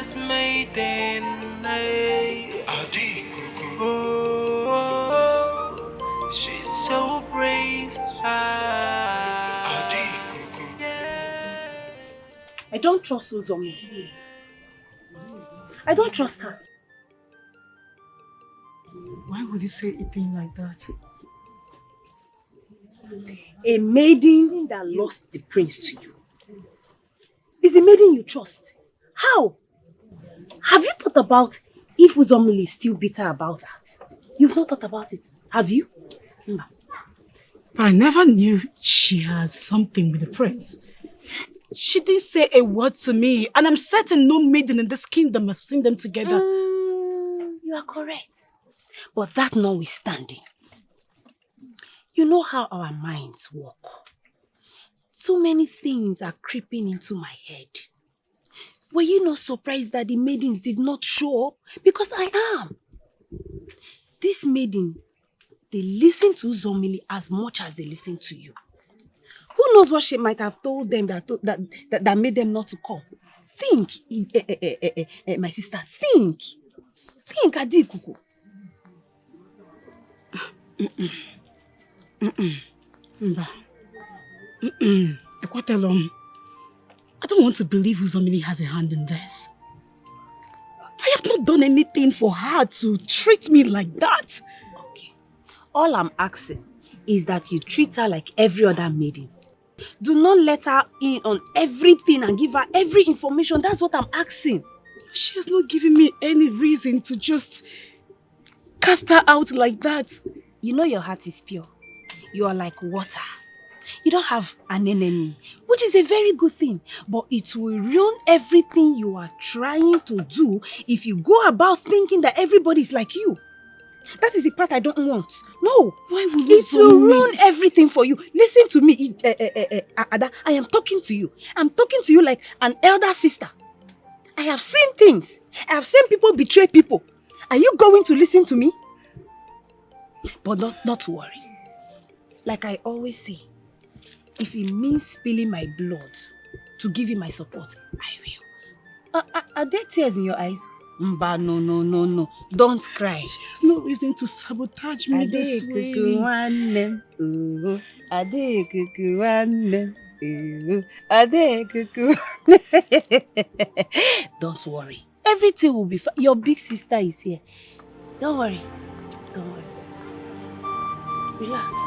precious maiden. Oh, she's so brave. I don't trust Uzomi. I don't trust her. Why would you say a thing like that? A maiden that lost the prince to you is the maiden you trust. How? Have you thought about if Uzomili is still bitter about that? You've not thought about it, have you? But I never knew she has something with the prince. She didn't say a word to me, and I'm certain no maiden in this kingdom has seen them together. You are correct. But that notwithstanding, you know how our minds work. So many things are creeping into my head. Were you not surprised that the maidens did not show up? Because I am. This maiden, they listen to Uzomili as much as they listen to you. Who knows what she might have told them that made them not to come? Think, my sister, think. Think, Ikuku. I don't want to believe Uzomili has a hand in this. I have not done anything for her to treat me like that. Okay. All I'm asking is that you treat her like every other maiden. Do not let her in on everything and give her every information. That's what I'm asking. She has not given me any reason to just cast her out like that. You know your heart is pure. You are like water. You don't have an enemy, which is a very good thing. But it will ruin everything you are trying to do if you go about thinking that everybody is like you. That is the part I don't want. No. Why would it will ruin everything for you. Listen to me, Ada. I am talking to you. I'm talking to you like an elder sister. I have seen things. I have seen people betray people. Are you going to listen to me? But not to worry. Like I always say, if it means spilling my blood to give you my support, I will. Are there tears in your eyes? Mba, no. Don't cry. She has no reason to sabotage me this way. Don't worry. Everything will be fine. Your big sister is here. Don't worry. Relax.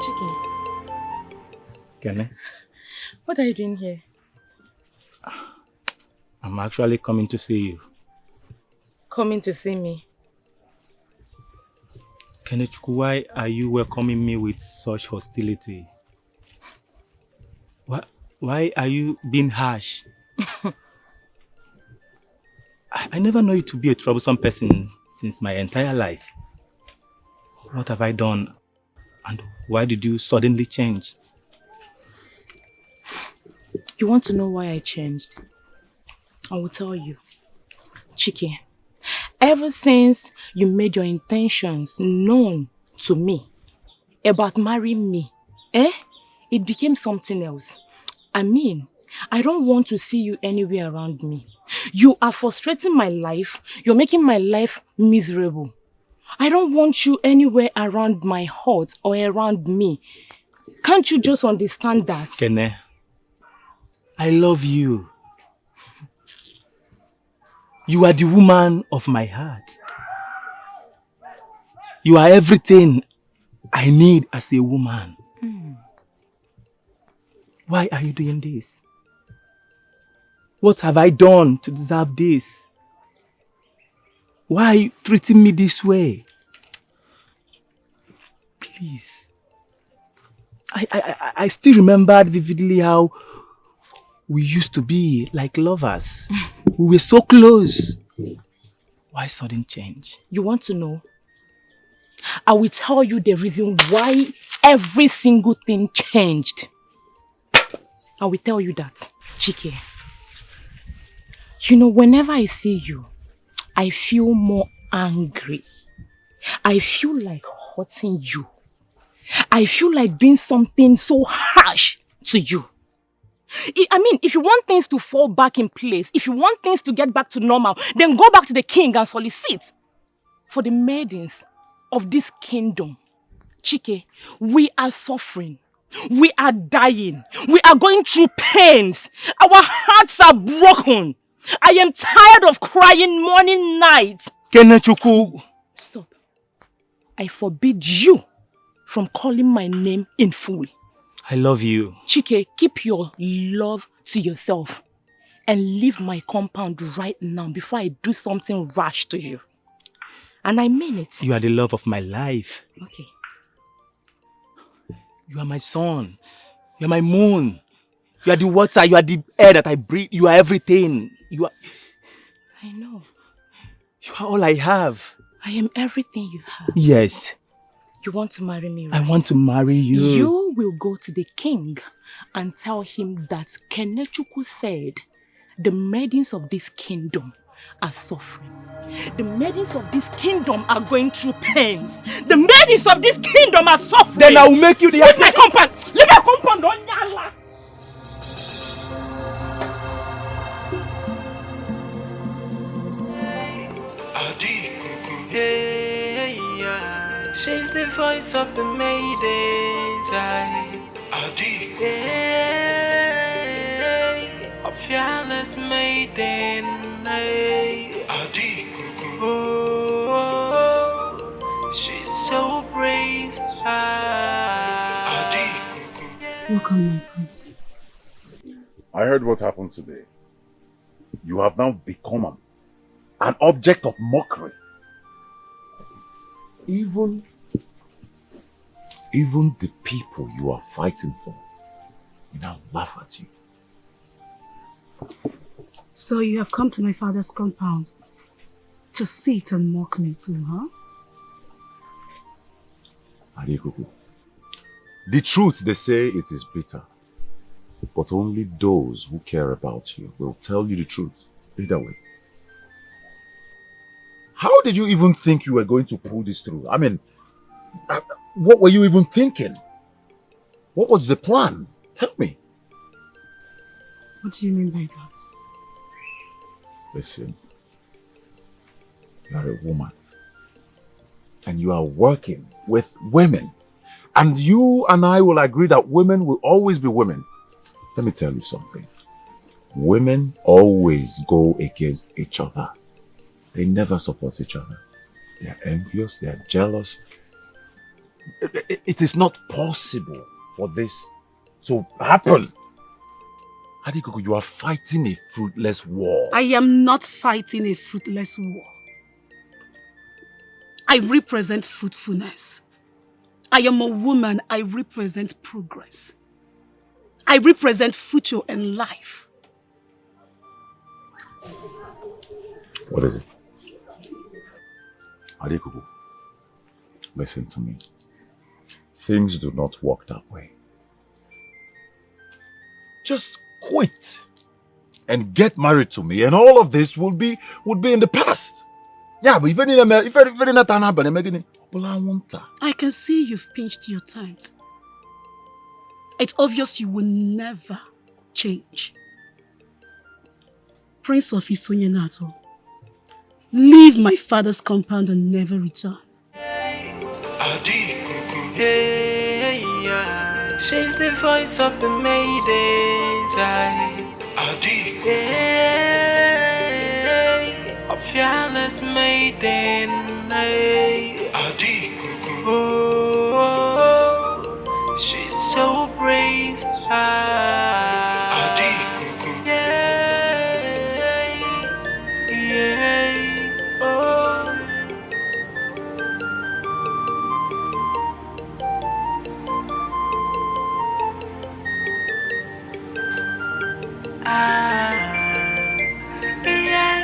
Chicken. Kenny? What are you doing here? I'm actually coming to see you. Coming to see me? Kenchukwu, why are you welcoming me with such hostility? Why are you being harsh? I never know you to be a troublesome person since my entire life. What have I done? And why did you suddenly change? You want to know why I changed? I will tell you. Chike, ever since you made your intentions known to me about marrying me, it became something else. I mean, I don't want to see you anywhere around me. You are frustrating my life. You're making my life miserable. I don't want you anywhere around my heart or around me. Can't you just understand that? Kene, I love you. You are the woman of my heart. You are everything I need as a woman. Why are you doing this? What have I done to deserve this? Why are you treating me this way? Please. I still remember vividly how we used to be like lovers. We were so close. Why sudden change? You want to know? I will tell you the reason why every single thing changed. I will tell you that, Chike. You know, whenever I see you, I feel more angry. I feel like hurting you. I feel like doing something so harsh to you. I mean, if you want things to fall back in place, if you want things to get back to normal, then go back to the king and solicit for the maidens of this kingdom. Chike, we are suffering. We are dying. We are going through pains. Our hearts are broken. I am tired of crying morning, night. Kenchukwu. Stop. I forbid you from calling my name in full. I love you. Chike, keep your love to yourself and leave my compound right now before I do something rash to you. And I mean it. You are the love of my life. Okay. You are my sun. You are my moon. You are the water. You are the air that I breathe. You are everything. You are... I know. You are all I have. I am everything you have. Yes. You want to marry me, right? I want to marry you. You will go to the king and tell him that Kenchukwu said the maidens of this kingdom are suffering. The maidens of this kingdom are going through pains. The maidens of this kingdom are suffering. Then I will make you the... Leave my compound! Leave my compound! Oh, yalla! Ikuku, yeah. She's the voice of the maidens. Ikuku, a fearless maiden. Ikuku, oh, she's so brave. Ikuku. Welcome, my prince. I heard what happened today. You have now become an object of mockery. Even the people you are fighting for now laugh at you. So you have come to my father's compound to sit and mock me too, huh? Ikuku, the truth, they say it is bitter, but only those who care about you will tell you the truth either way. How did you even think you were going to pull this through? I mean, what were you even thinking? What was the plan? Tell me. What do you mean by that? Listen, you are a woman and you are working with women, and you and I will agree that women will always be women. Let me tell you something. Women always go against each other. They never support each other. They are envious, they are jealous. It is not possible for this to happen. Ikuku, you are fighting a fruitless war. I am not fighting a fruitless war. I represent fruitfulness. I am a woman. I represent progress. I represent future and life. What is it? Ikuku, listen to me. Things do not work that way. Just quit and get married to me, and all of this would be in the past. Yeah, but I can see you've pinched your times. It's obvious you will never change. Prince of Isunyenato, leave my father's compound and never return. Ikuku, yeah. She's the voice of the maidens. Ikuku, a fearless maiden. Ikuku, oh, she's so brave. Ikuku, yeah, oh. Yeah,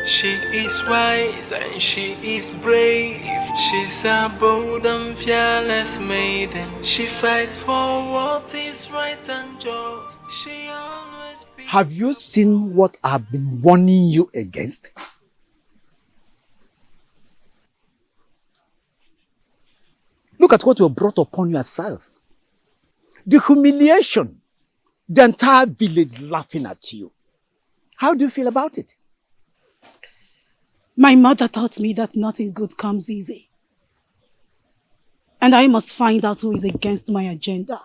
she is wise and she is brave. She's a bold and fearless maiden. She fights for what is right and just. She always be. Have you seen what I've been warning you against? Look at what you brought upon yourself. The humiliation, the entire village laughing at you. How do you feel about it? My mother taught me that nothing good comes easy. And I must find out who is against my agenda.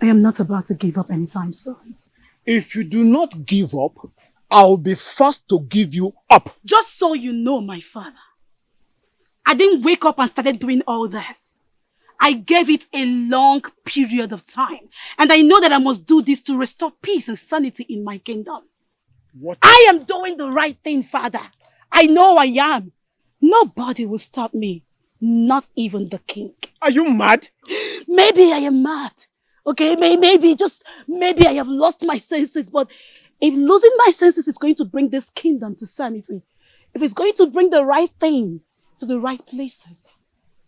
I am not about to give up anytime soon. If you do not give up, I'll be forced to give you up. Just so you know, my father, I didn't wake up and started doing all this. I gave it a long period of time. And I know that I must do this to restore peace and sanity in my kingdom. What? I am doing the right thing, father. I know I am. Nobody will stop me. Not even the king. Are you mad? Maybe I am mad. Okay, maybe I have lost my senses. But if losing my senses is going to bring this kingdom to sanity, if it's going to bring the right thing to the right places,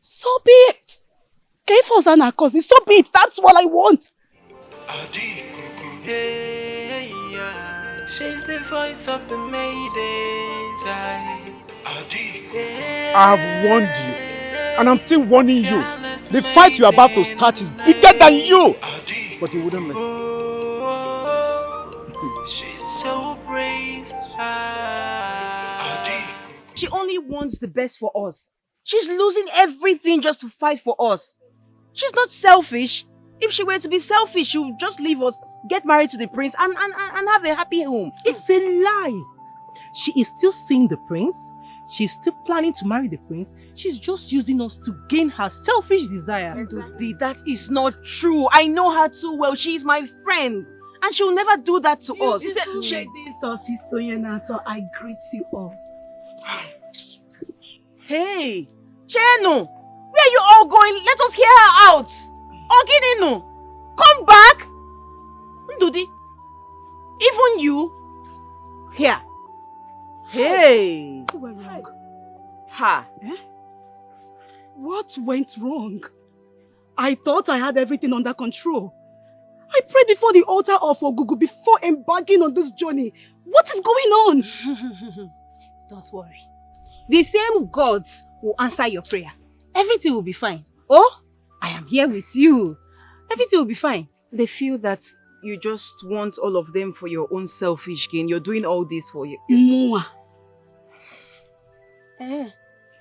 so be it. So be it. That's what I want. Ikuku, hey, yeah. She's the voice of the maidens. I've warned you, and I'm still warning you. The fight you're about to start is bigger than you. But you wouldn't listen. She's so brave. She only wants the best for us. She's losing everything just to fight for us. She's not selfish. If she were to be selfish, she would just leave us, get married to the prince and have a happy home. It's a lie. She is still seeing the prince. She's still planning to marry the prince. She's just using us to gain her selfish desire. Exactly. That is not true. I know her too well. She is my friend. And she'll never do that to us. Ladies of Isoyenato, I greet you all. Hey, Cheno, where are you all going? Let us hear her out. Ogininu, come back. Ndudi, even you. Here. Hey. You were wrong. Ha. Eh? What went wrong? I thought I had everything under control. I prayed before the altar of Ogugu before embarking on this journey. What is going on? Don't worry. The same gods will answer your prayer. Everything will be fine. Oh, I am here with you. Everything will be fine. They feel that you just want all of them for your own selfish gain. You're doing all this for you. Mwah.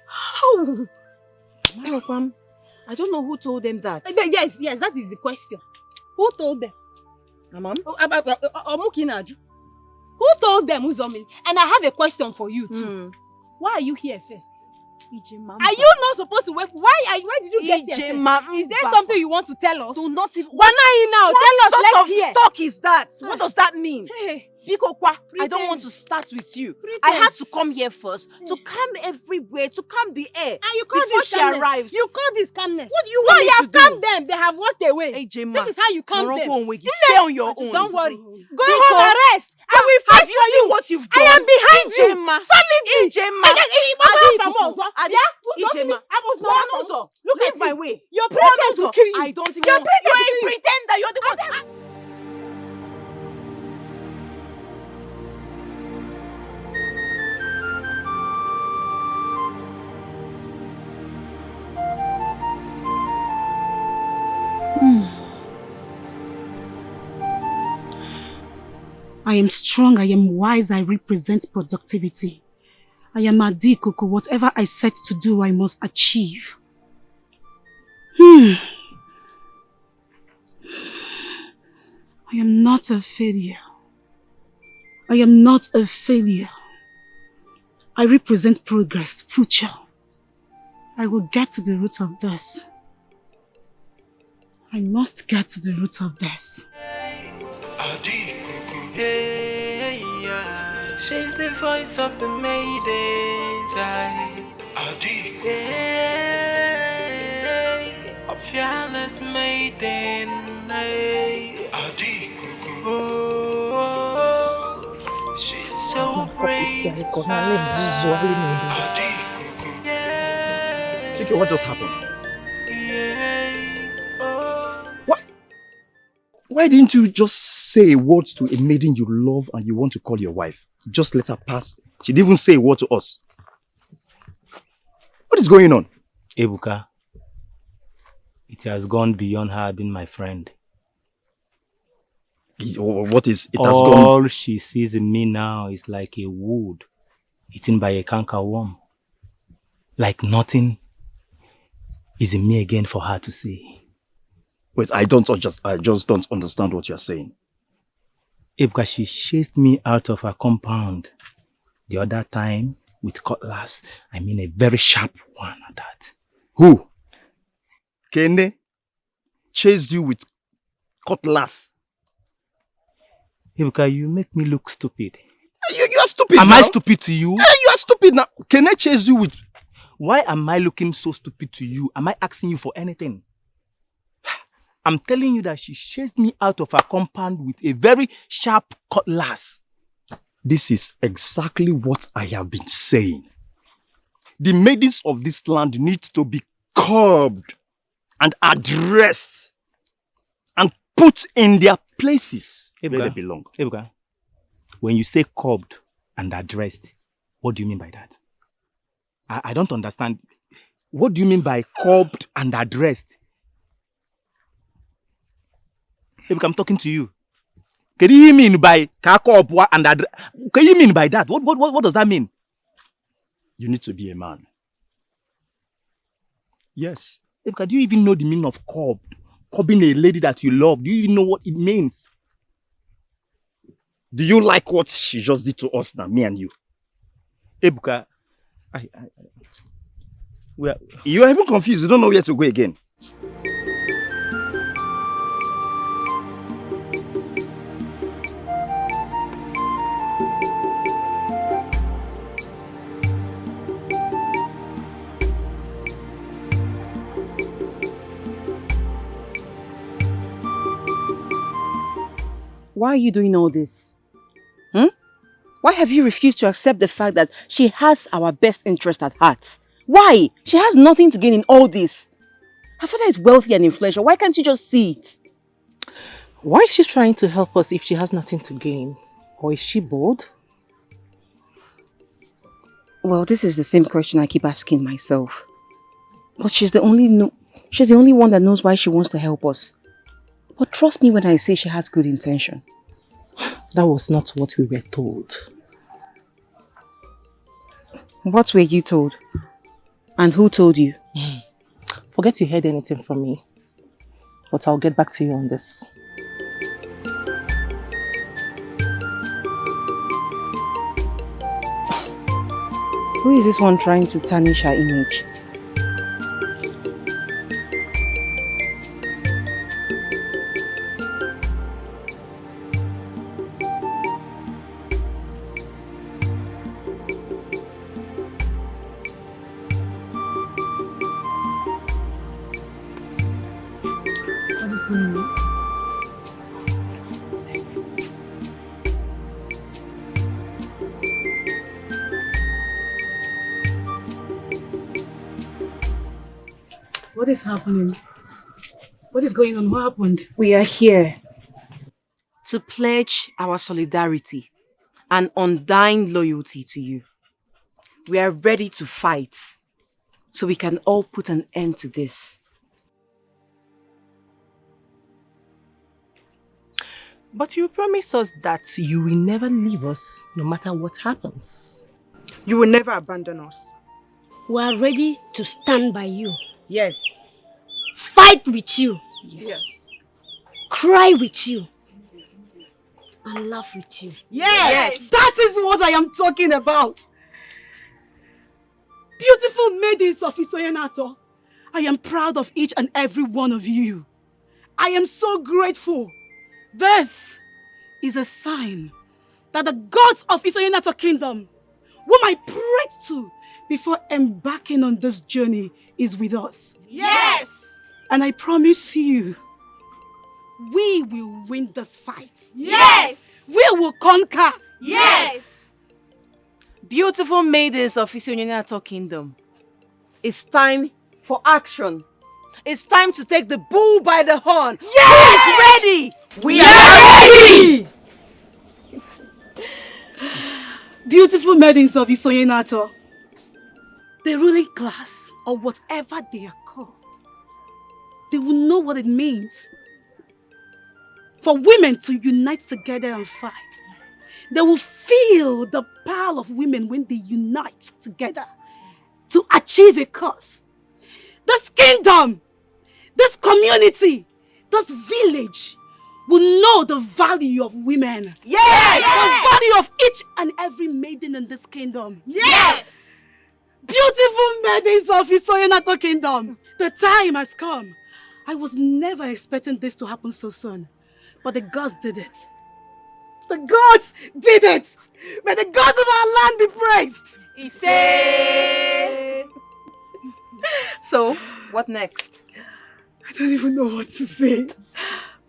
How? Marokwam, I don't know who told them that. Yes, that is the question. Who told them? Mom? Omukinaju. Who told them, Uzomi? And I have a question for you too. Why are you here first? Are you not supposed to wait? Why did you get here first? Is there something you want to tell us? Do not even. Now, tell us, let's hear. What sort of talk is that? What does that mean? Hey. Bikokwa, I don't want to start with you. I had to come here first to calm everywhere, to calm the air. And you call before this she calmness. arrives. You call this calmness. What do you want me to do? No, you have calmed them. They have walked away. Hey, Jema, this is how you calm them. Stay on your own. Don't worry. Go home and rest. I will fight Have you seen what you've done? I am behind you. Solidly. Ijema. Look at my way. Your pretenders will kill you. I don't even want to. You're a pretender. You're the one. I am strong, I am wise, I represent productivity. I am Ikuku. Whatever I set to do, I must achieve. I am not a failure. I am not a failure. I represent progress, future. I will get to the root of this. I must get to the root of this. Ikuku, hey, yeah. She's the voice of the maidens. Ikuku, hey, a fearless maiden. Ikuku, oh. She's so brave. Chike, what just happened? Why didn't you just say a word to a maiden you love and you want to call your wife? Just let her pass. She didn't even say a word to us. What is going on? Ebuka, it has gone beyond her being my friend. What is it? All she sees in me now is like a wood eaten by a cankerworm. Like nothing is in me again for her to see. Wait, I just don't understand what you're saying. Ebuka, she chased me out of her compound the other time with cutlass. I mean a very sharp one at that. Who? Kende chased you with cutlass. Ebuka, you make me look stupid. You are stupid. Am now. I stupid to you? Yeah, you are stupid now. Kende chased you with... Why am I looking so stupid to you? Am I asking you for anything? I'm telling you that she chased me out of her compound with a very sharp cutlass. This is exactly what I have been saying. The maidens of this land need to be curbed and addressed and put in their places where they belong. Ebuka, when you say curbed and addressed, what do you mean by that? I don't understand. What do you mean by curbed and addressed? Ebuka, I'm talking to you. Can you mean by curbed and addressed? Can you mean by that? What does that mean? You need to be a man. Yes. Ebuka, do you even know the meaning of curbed? Curbing a lady that you love. Do you even know what it means? Do you like what she just did to us now, me and you? Ebuka, you are even confused. You don't know where to go again. Why are you doing all this? Why have you refused to accept the fact that she has our best interest at heart? Why? She has nothing to gain in all this. Her father is wealthy and influential. Why can't you just see it? Why is she trying to help us if she has nothing to gain? Or is she bored? Well, this is the same question I keep asking myself. But she's the only one that knows why she wants to help us. But trust me when I say she has good intention. That was not what we were told. What were you told? And who told you? Forget you heard anything from me. But I'll get back to you on this. Who is this one trying to tarnish her image? What is happening? What is going on? What happened? We are here to pledge our solidarity and undying loyalty to you. We are ready to fight so we can all put an end to this. But you promise us that you will never leave us no matter what happens. You will never abandon us. We are ready to stand by you. Yes. Fight with you. Yes. Cry with you. And laugh with you. Yes! That is what I am talking about. Beautiful maidens of Isoyenato, I am proud of each and every one of you. I am so grateful. This is a sign that the gods of Isoyenato Kingdom, whom I prayed to before embarking on this journey, is with us. Yes! And I promise you, we will win this fight. Yes! We will conquer. Yes! Beautiful maidens of Isonyenato Kingdom, it's time for action. It's time to take the bull by the horn. Yes! Who is ready? We are ready! Beautiful maidens of Isonyenato, the ruling class, or whatever they are called, they will know what it means for women to unite together and fight. They will feel the power of women when they unite together to achieve a cause. This kingdom, this community, this village will know the value of women. Yes! The value of each and every maiden in this kingdom. Yes! Beautiful maidens of Isonyenato Kingdom, the time has come. I was never expecting this to happen so soon, but the gods did it. The gods did it! May the gods of our land be praised! Ezeh! So, what next? I don't even know what to say.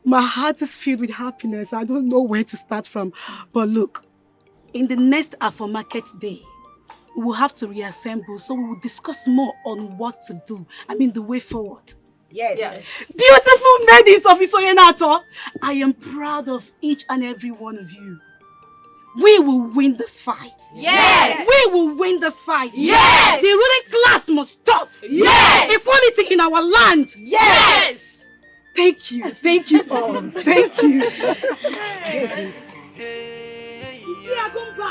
My heart is filled with happiness. I don't know where to start from. But look, in the next Afro Market Day, we will have to reassemble, so we will discuss more on what to do. I mean, the way forward. Yes. Beautiful maidens of Isonyenato, I am proud of each and every one of you. We will win this fight. Yes! We will win this fight. Yes! The ruling class must stop. Yes! Equality in our land. Yes! Thank you all. Thank you.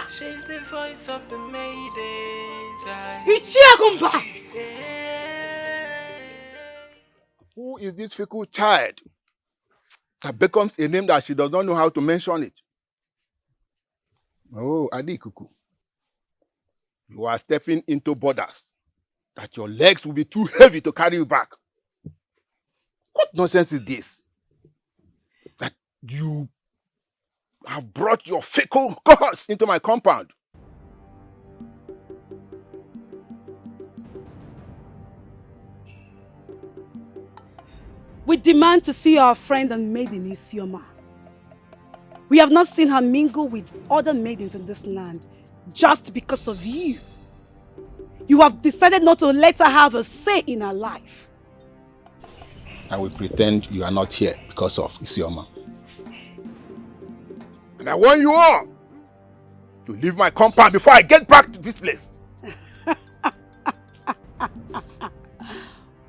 She's the voice of the maidens. Who is this fickle child that becomes a name that she does not know how to mention it? Oh, Ikuku, you are stepping into borders that your legs will be too heavy to carry you back. What nonsense is this? That you have brought your fickle gods into my compound. We demand to see our friend and maiden Isioma. We have not seen her mingle with other maidens in this land just because of you. You have decided not to let her have a say in her life. I will pretend you are not here because of Isioma. And I warn you all to leave my compound before I get back to this place.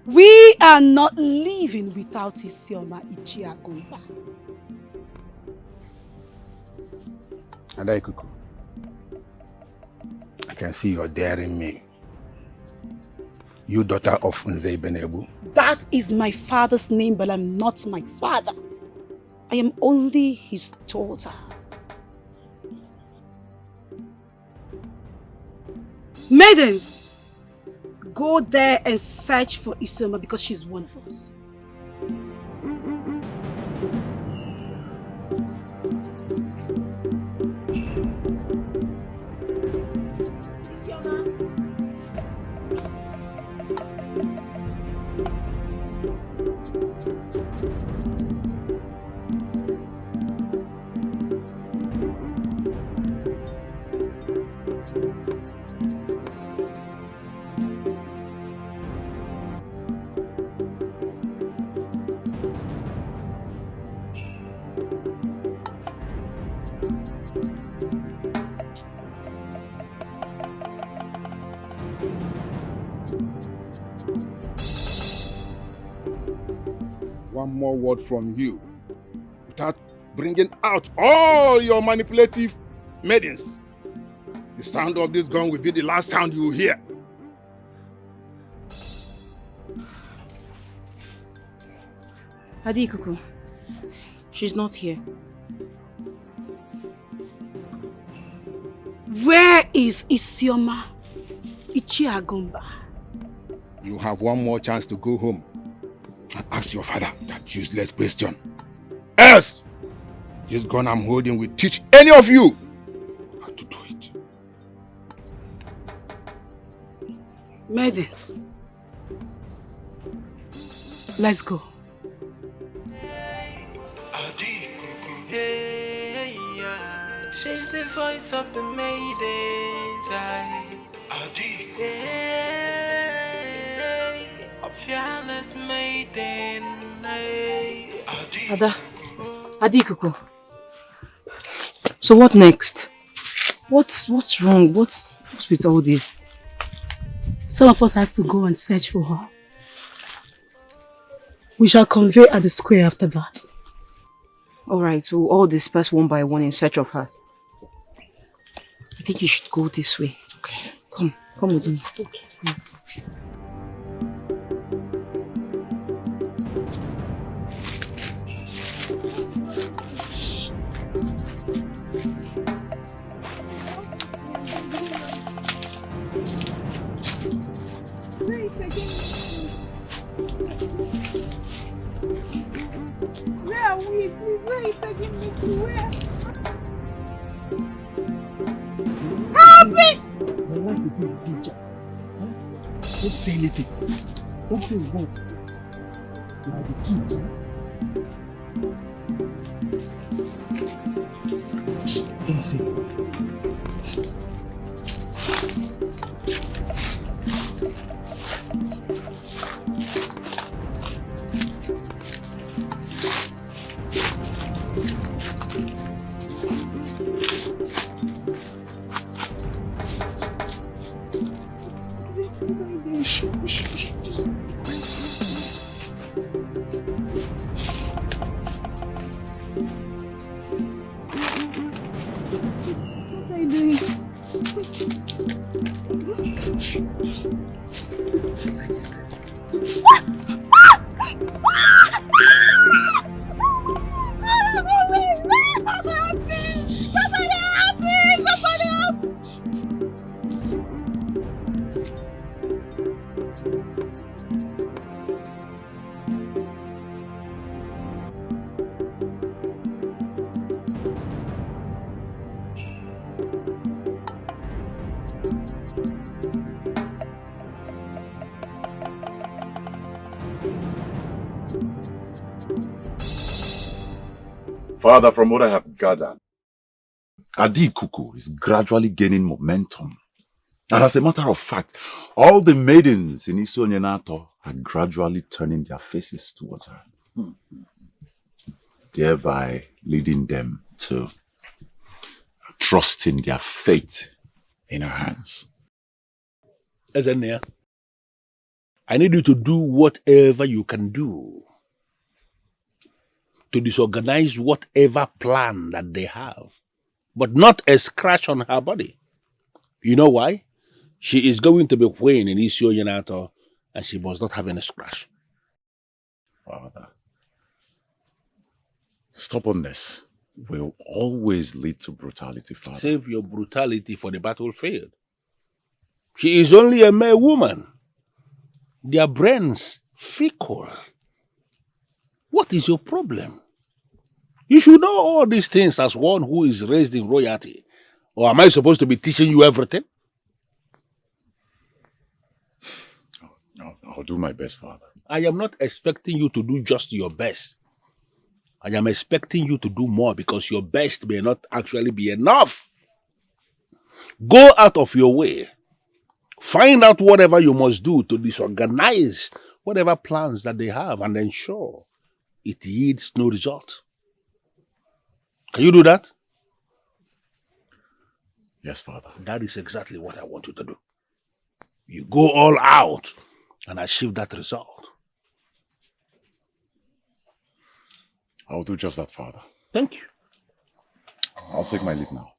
We are not leaving without Isioma Ichiagumba. And Ikuku, I can see you're daring me. You daughter of Nzei Benebu. That is my father's name, but I'm not my father. I am only his daughter. Maidens, go there and search for Isioma because she's one of us. One more word from you without bringing out all your manipulative maidens. The sound of this gun will be the last sound you will hear. Ikuku, she's not here. Where is Isioma Ichiagumba? You have one more chance to go home and ask your father that useless question. Else, this gun I'm holding will teach any of you how to do it. Maidens, let's go. She's the voice of the maidens. A fearless maiden. Ada, Ikuku. So what next? What's wrong? What's with all this? Some of us has to go and search for her. We shall convey at the square after that. Alright, we'll all disperse one by one in search of her. I think you should go this way. Okay. Come with me. Okay. Where are we? Please, where are you taking me to? Where? Help me! My life will be a danger. Don't say anything. Don't say a word. You are the king too. Don't say it. Father, from what I have gathered, Ikuku is gradually gaining momentum. And as a matter of fact, all the maidens in Isonyenato are gradually turning their faces towards her, thereby leading them to trusting their fate in her hands. Ezeh, I need you to do whatever you can do to disorganize whatever plan that they have, but not a scratch on her body. You know why? She is going to be queen in Isio Yenato, and she must not have any scratch. Father, stubbornness will always lead to brutality, Father. Save your brutality for the battlefield. She is only a mere woman. Their brains fickle. What is your problem? You should know all these things as one who is raised in royalty. Or am I supposed to be teaching you everything? I'll do my best, Father. I am not expecting you to do just your best. I am expecting you to do more because your best may not actually be enough. Go out of your way. Find out whatever you must do to disorganize whatever plans that they have and ensure it yields no result. Can you do that? Yes, Father. That is exactly what I want you to do. You go all out and achieve that result. I'll do just that, Father. Thank you. I'll take my leave now.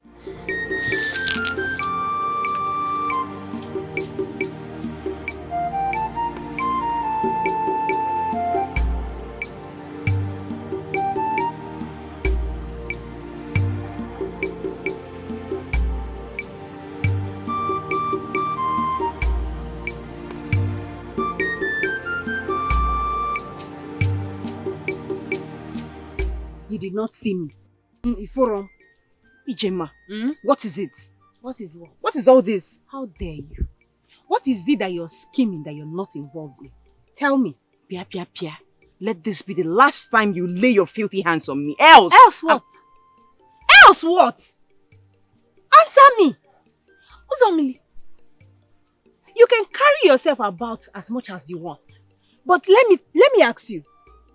You did not see me. Iforom. Ijema. What is it? What is what? What is all this? How dare you? What is it that you're scheming that you're not involved in? Tell me. Pia, pia, pia. Let this be the last time you lay your filthy hands on me. Else. Else what? Else what? Answer me. Uzomili, you can carry yourself about as much as you want. But let me ask you,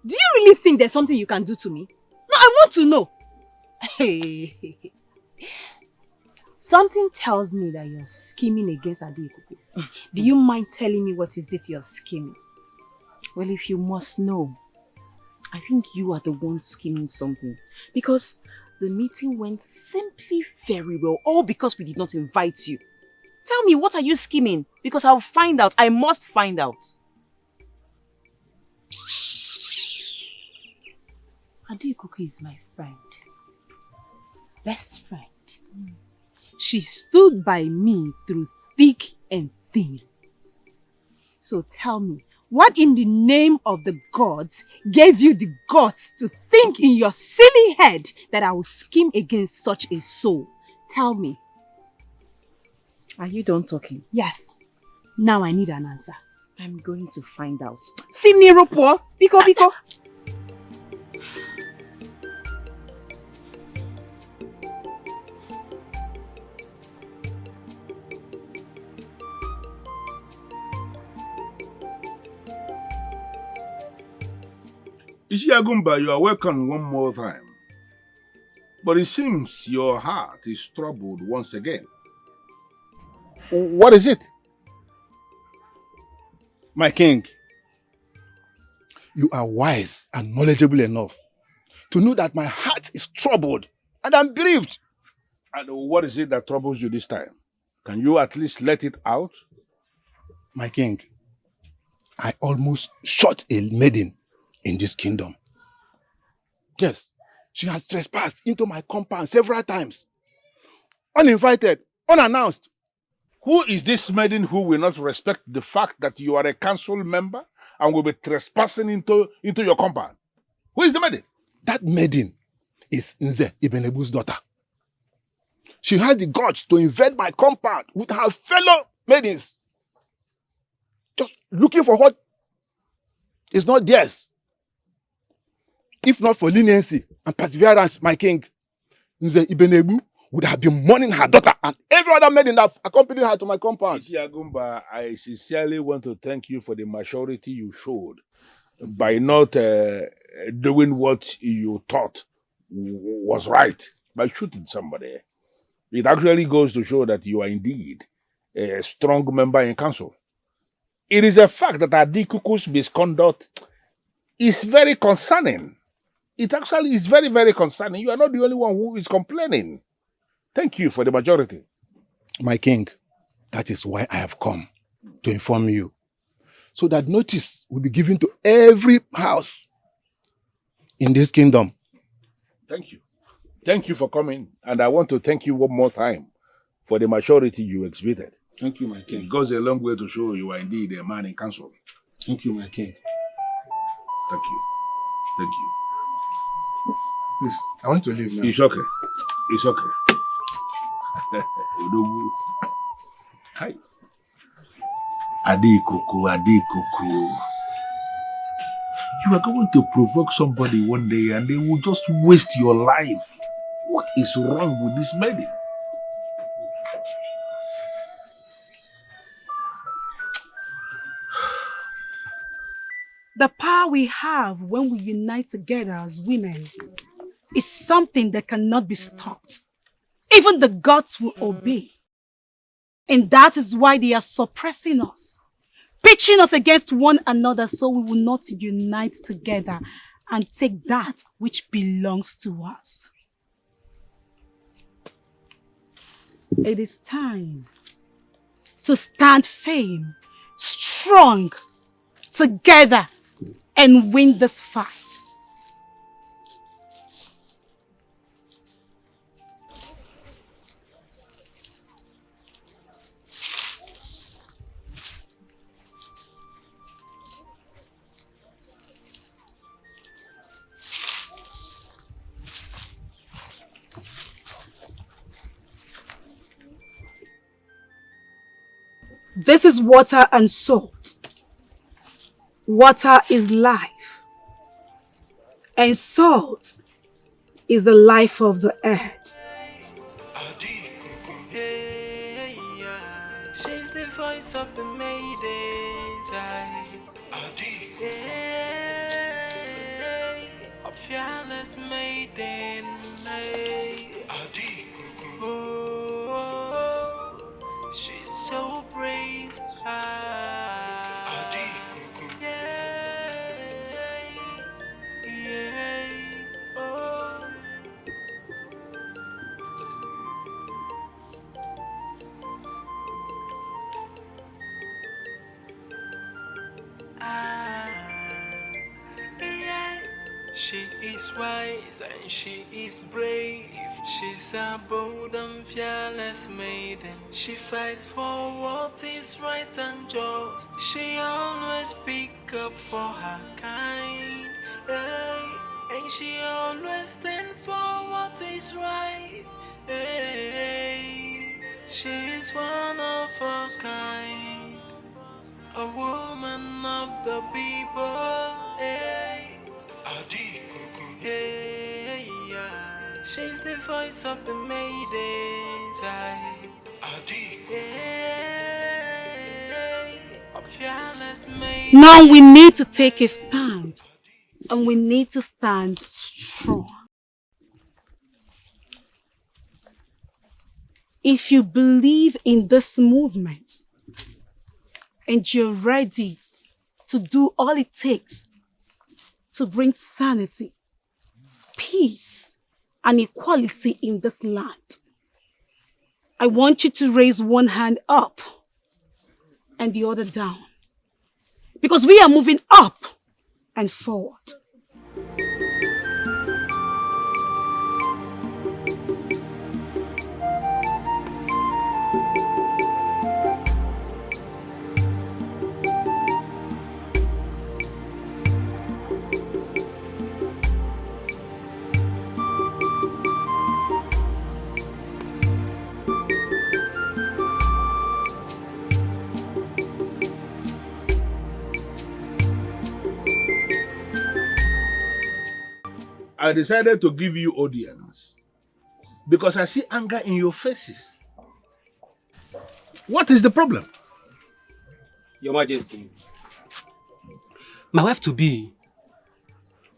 do you really think there's something you can do to me? No, I want to know. Something tells me that you're scheming against Ikuku. Do you mind telling me what is it you're scheming? Well, if you must know, I think you are the one scheming something. Because the meeting went simply very well, all because we did not invite you. Tell me, what are you scheming? Because I'll find out. I must find out. Ikuku is my friend. Best friend. She stood by me through thick and thin. So tell me, what in the name of the gods gave you the guts to think in your silly head that I will scheme against such a soul? Tell me. Are you done talking? Yes. Now I need an answer. I'm going to find out. Simni Ropo, Biko. Ishiagumba, you are welcome one more time. But it seems your heart is troubled once again. What is it? My king, you are wise and knowledgeable enough to know that my heart is troubled and I'm bereaved. And what is it that troubles you this time? Can you at least let it out? My king, I almost shot a maiden in this kingdom. Yes, she has trespassed into my compound several times. Uninvited, unannounced. Who is this maiden who will not respect the fact that you are a council member and will be trespassing into your compound? Who is the maiden? That maiden is Ezeh, Ibenebu's daughter. She has the guts to invade my compound with her fellow maidens. Just looking for what is not theirs. If not for leniency and perseverance, my king, Ezeh Ibenebu would have been mourning her daughter and every other maiden that accompanied her to my compound. Ishiagumba, I sincerely want to thank you for the maturity you showed by not doing what you thought was right by shooting somebody. It actually goes to show that you are indeed a strong member in council. It is a fact that Ikuku's misconduct is very concerning. It actually is very, very concerning. You are not the only one who is complaining. Thank you for the majority. My king, that is why I have come to inform you, so that notice will be given to every house in this kingdom. Thank you. Thank you for coming, and I want to thank you one more time for the maturity you exhibited. Thank you, my king. It goes a long way to show you are indeed a man in council. Thank you, my king. Thank you. Thank you. Please, I want to leave now. It's okay. It's okay. Hi. Ikuku. You are going to provoke somebody one day and they will just waste your life. What is wrong with this maiden? The power we have when we unite together as women is something that cannot be stopped. Even the gods will obey. And that is why they are suppressing us, pitching us against one another so we will not unite together and take that which belongs to us. It is time to stand firm, strong, together, and win this fight. This is water and salt. Water is life, and salt is the life of the earth. Ikuku. Hey, yeah. She's the voice of the maidens. Ikuku. Hey, a fearless maiden. Hey. Ikuku. Oh, she's so brave. Ikuku. Yeah. Yeah. Oh. Yeah. She is wise and she is brave. She's a bold and fearless maiden. She fights for what is right and just. She always pick up for her kind. Hey. And she always stand for what is right. Hey. She is one of a kind. A woman of the people, hey. Ikuku. Hey, yeah. She's the voice of the maidens, Ikuku. Hey, a fearless maiden. Now we need to take a stand. And we need to stand strong. If you believe in this movement, and you're ready to do all it takes to bring sanity, peace, and equality in this land, I want you to raise one hand up and the other down. Because we are moving up and forward. I decided to give you audience because I see anger in your faces. What is the problem? Your Majesty, my wife-to-be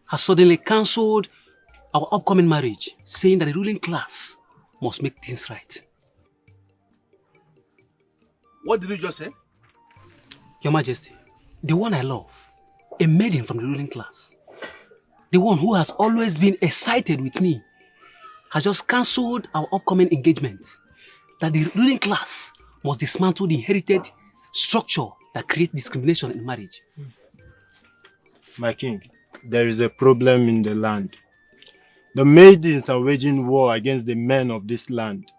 has suddenly cancelled our upcoming marriage, saying that the ruling class must make things right. What did you just say? Your Majesty, the one I love, a maiden from the ruling class, the one who has always been excited with me, has just cancelled our upcoming engagement. That the ruling class must dismantle the inherited structure that creates discrimination in marriage. My king, there is a problem in the land. The maidens are waging war against the men of this land.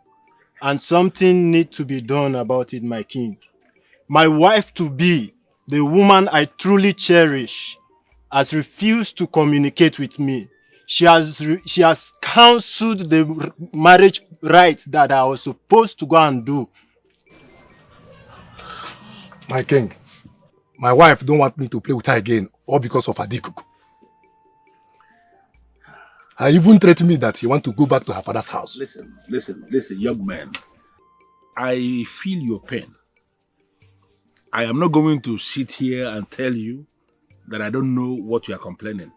And something needs to be done about it, my king. My wife-to-be, the woman I truly cherish, has refused to communicate with me. She has cancelled the marriage rites that I was supposed to go and do. My king, my wife don't want me to play with her again, all because of Ikuku. I even threatened me that he want to go back to her father's house. Listen, young man. I feel your pain. I am not going to sit here and tell you that I don't know what you are complaining.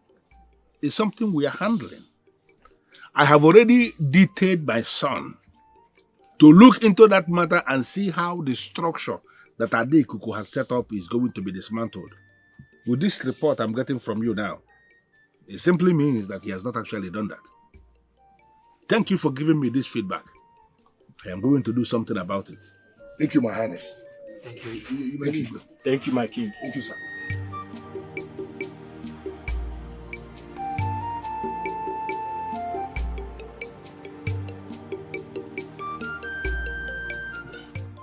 It's something we are handling. I have already detailed my son to look into that matter and see how the structure that Ikuku has set up is going to be dismantled. With this report I'm getting from you now, it simply means that he has not actually done that. Thank you for giving me this feedback. I am going to do something about it. Thank you, my highness. Thank you. Thank you, my king. Thank you, sir.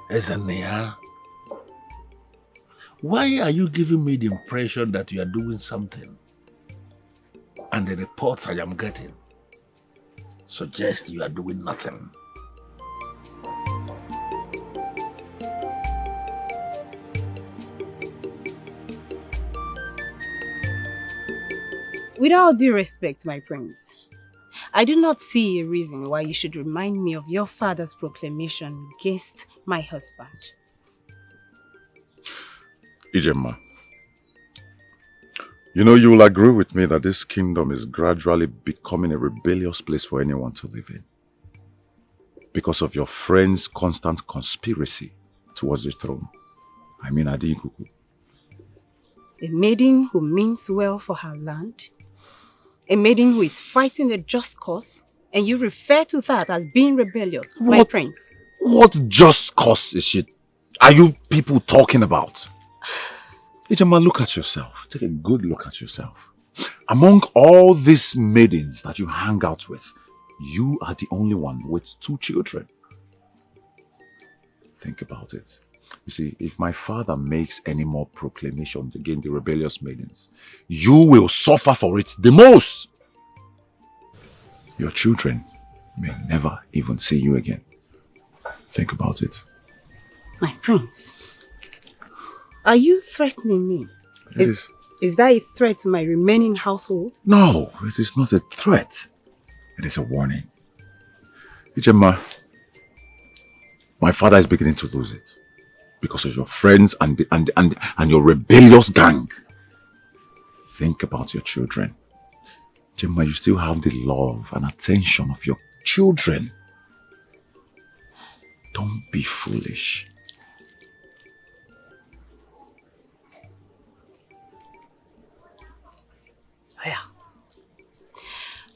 Ezeh, why are you giving me the impression that you are doing something and the reports I am getting suggest you are doing nothing? With all due respect, my prince, I do not see a reason why you should remind me of your father's proclamation against my husband. Ijema, you know you will agree with me that this kingdom is gradually becoming a rebellious place for anyone to live in. Because of your friend's constant conspiracy towards the throne. I mean Ikuku. A maiden who means well for her land. A maiden who is fighting a just cause. And you refer to that as being rebellious, my prince. What just cause is she? Are you people talking about? Ijema, look at yourself. Take a good look at yourself. Among all these maidens that you hang out with, you are the only one with 2 children. Think about it. You see, if my father makes any more proclamations against the rebellious maidens, you will suffer for it the most. Your children may never even see you again. Think about it. My prince, are you threatening me? Is that a threat to my remaining household? No, it is not a threat. It is a warning. Ijema, my father is beginning to lose it because of your friends and your rebellious gang. Think about your children. Ijema, you still have the love and attention of your children. Don't be foolish. Yeah.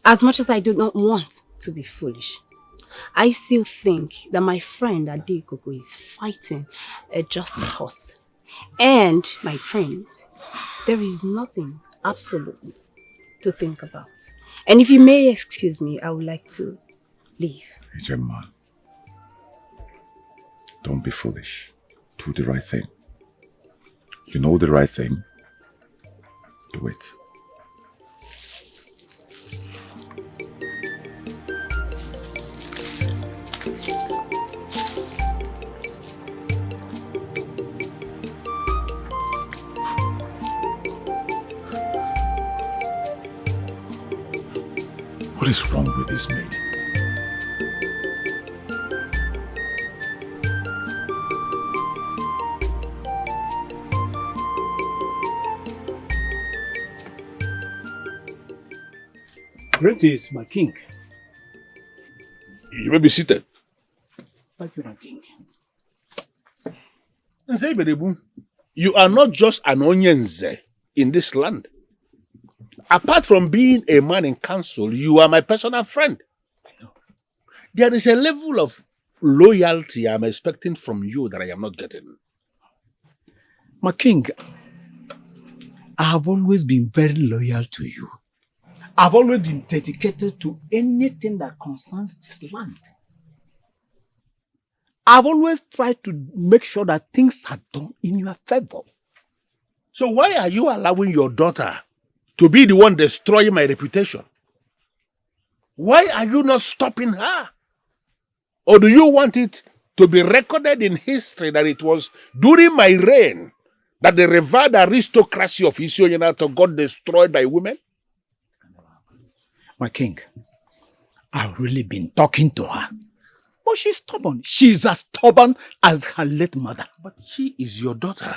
As much as I do not want to be foolish, I still think that my friend Ikuku is fighting a just cause. And my prince, there is nothing absolutely to think about. And if you may excuse me, I would like to leave. Ijema, don't be foolish. Do the right thing. You know the right thing. Do it. What is wrong with this maid? Greetings, my king. You may be seated. Thank you, my king. You are not just an onyenze in this land. Apart from being a man in council, you are my personal friend. There is a level of loyalty I'm expecting from you that I am not getting. My king, I have always been very loyal to you. I've always been dedicated to anything that concerns this land. I've always tried to make sure that things are done in your favor. So why are you allowing your daughter to be the one destroying my reputation? Why are you not stopping her? Or do you want it to be recorded in history that it was during my reign that the revered aristocracy of Isioyenato got destroyed by women? My king, I've really been talking to her. But she's stubborn. She's as stubborn as her late mother. But she is your daughter.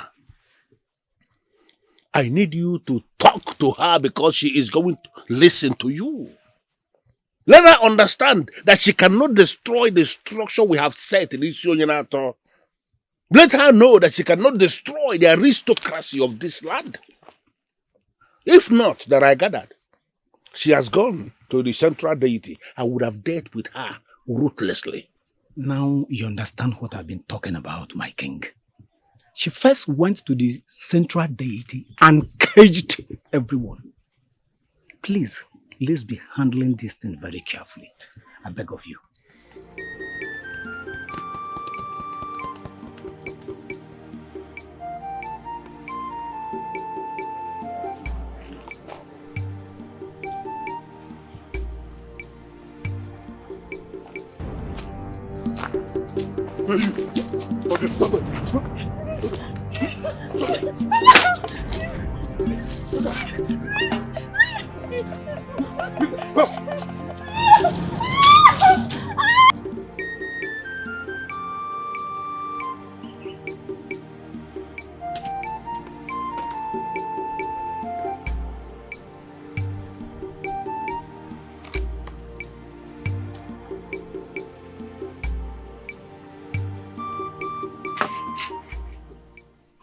I need you to talk to her because she is going to listen to you. Let her understand that she cannot destroy the structure we have set in Isioyenato. Let her know that she cannot destroy the aristocracy of this land. If not, that I gathered, she has gone to the central deity. I would have dealt with her ruthlessly. Now you understand what I've been talking about, my king. She first went to the central deity and caged everyone. Please, let's be handling this thing very carefully. I beg of you.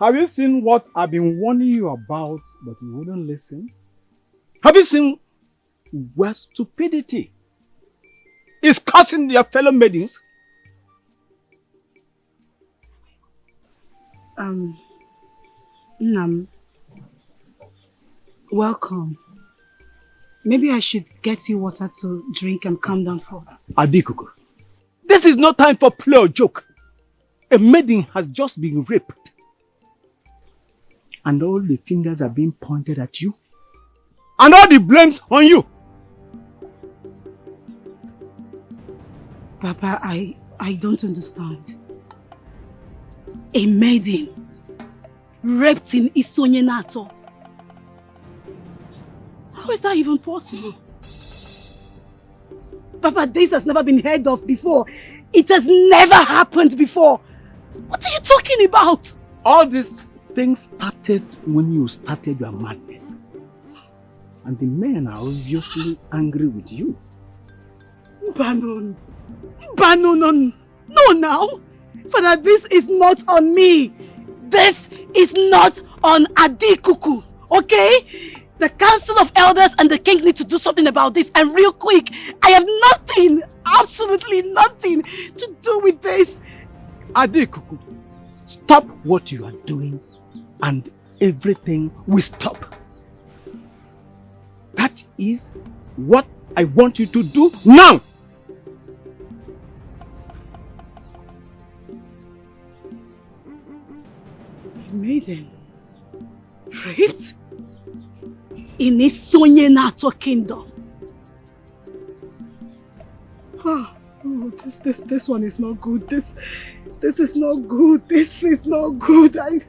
Have you seen what I've been warning you about, but you wouldn't listen? Have you seen where stupidity is causing their fellow maidens? Nam, welcome. Maybe I should get you water to drink and calm down first. Ikuku, this is no time for play or joke. A maiden has just been raped. And all the fingers are being pointed at you. And all the blames on you. Papa, I don't understand. A maiden raped in Isonyenato. How is that even possible? Papa, this has never been heard of before. It has never happened before. What are you talking about? All these things started when you started your madness. And the men are obviously angry with you. Banon. Banon. No, now. Father, this is not on me. This is not on Ikuku. Okay? The council of elders and the king need to do something about this, and real quick. I have nothing, absolutely nothing to do with this. Ikuku, stop what you are doing and everything will stop. That is what I want you to do now. Maiden raped in Isonyenato kingdom. Oh, this one is not good. This is not good. This is not good. I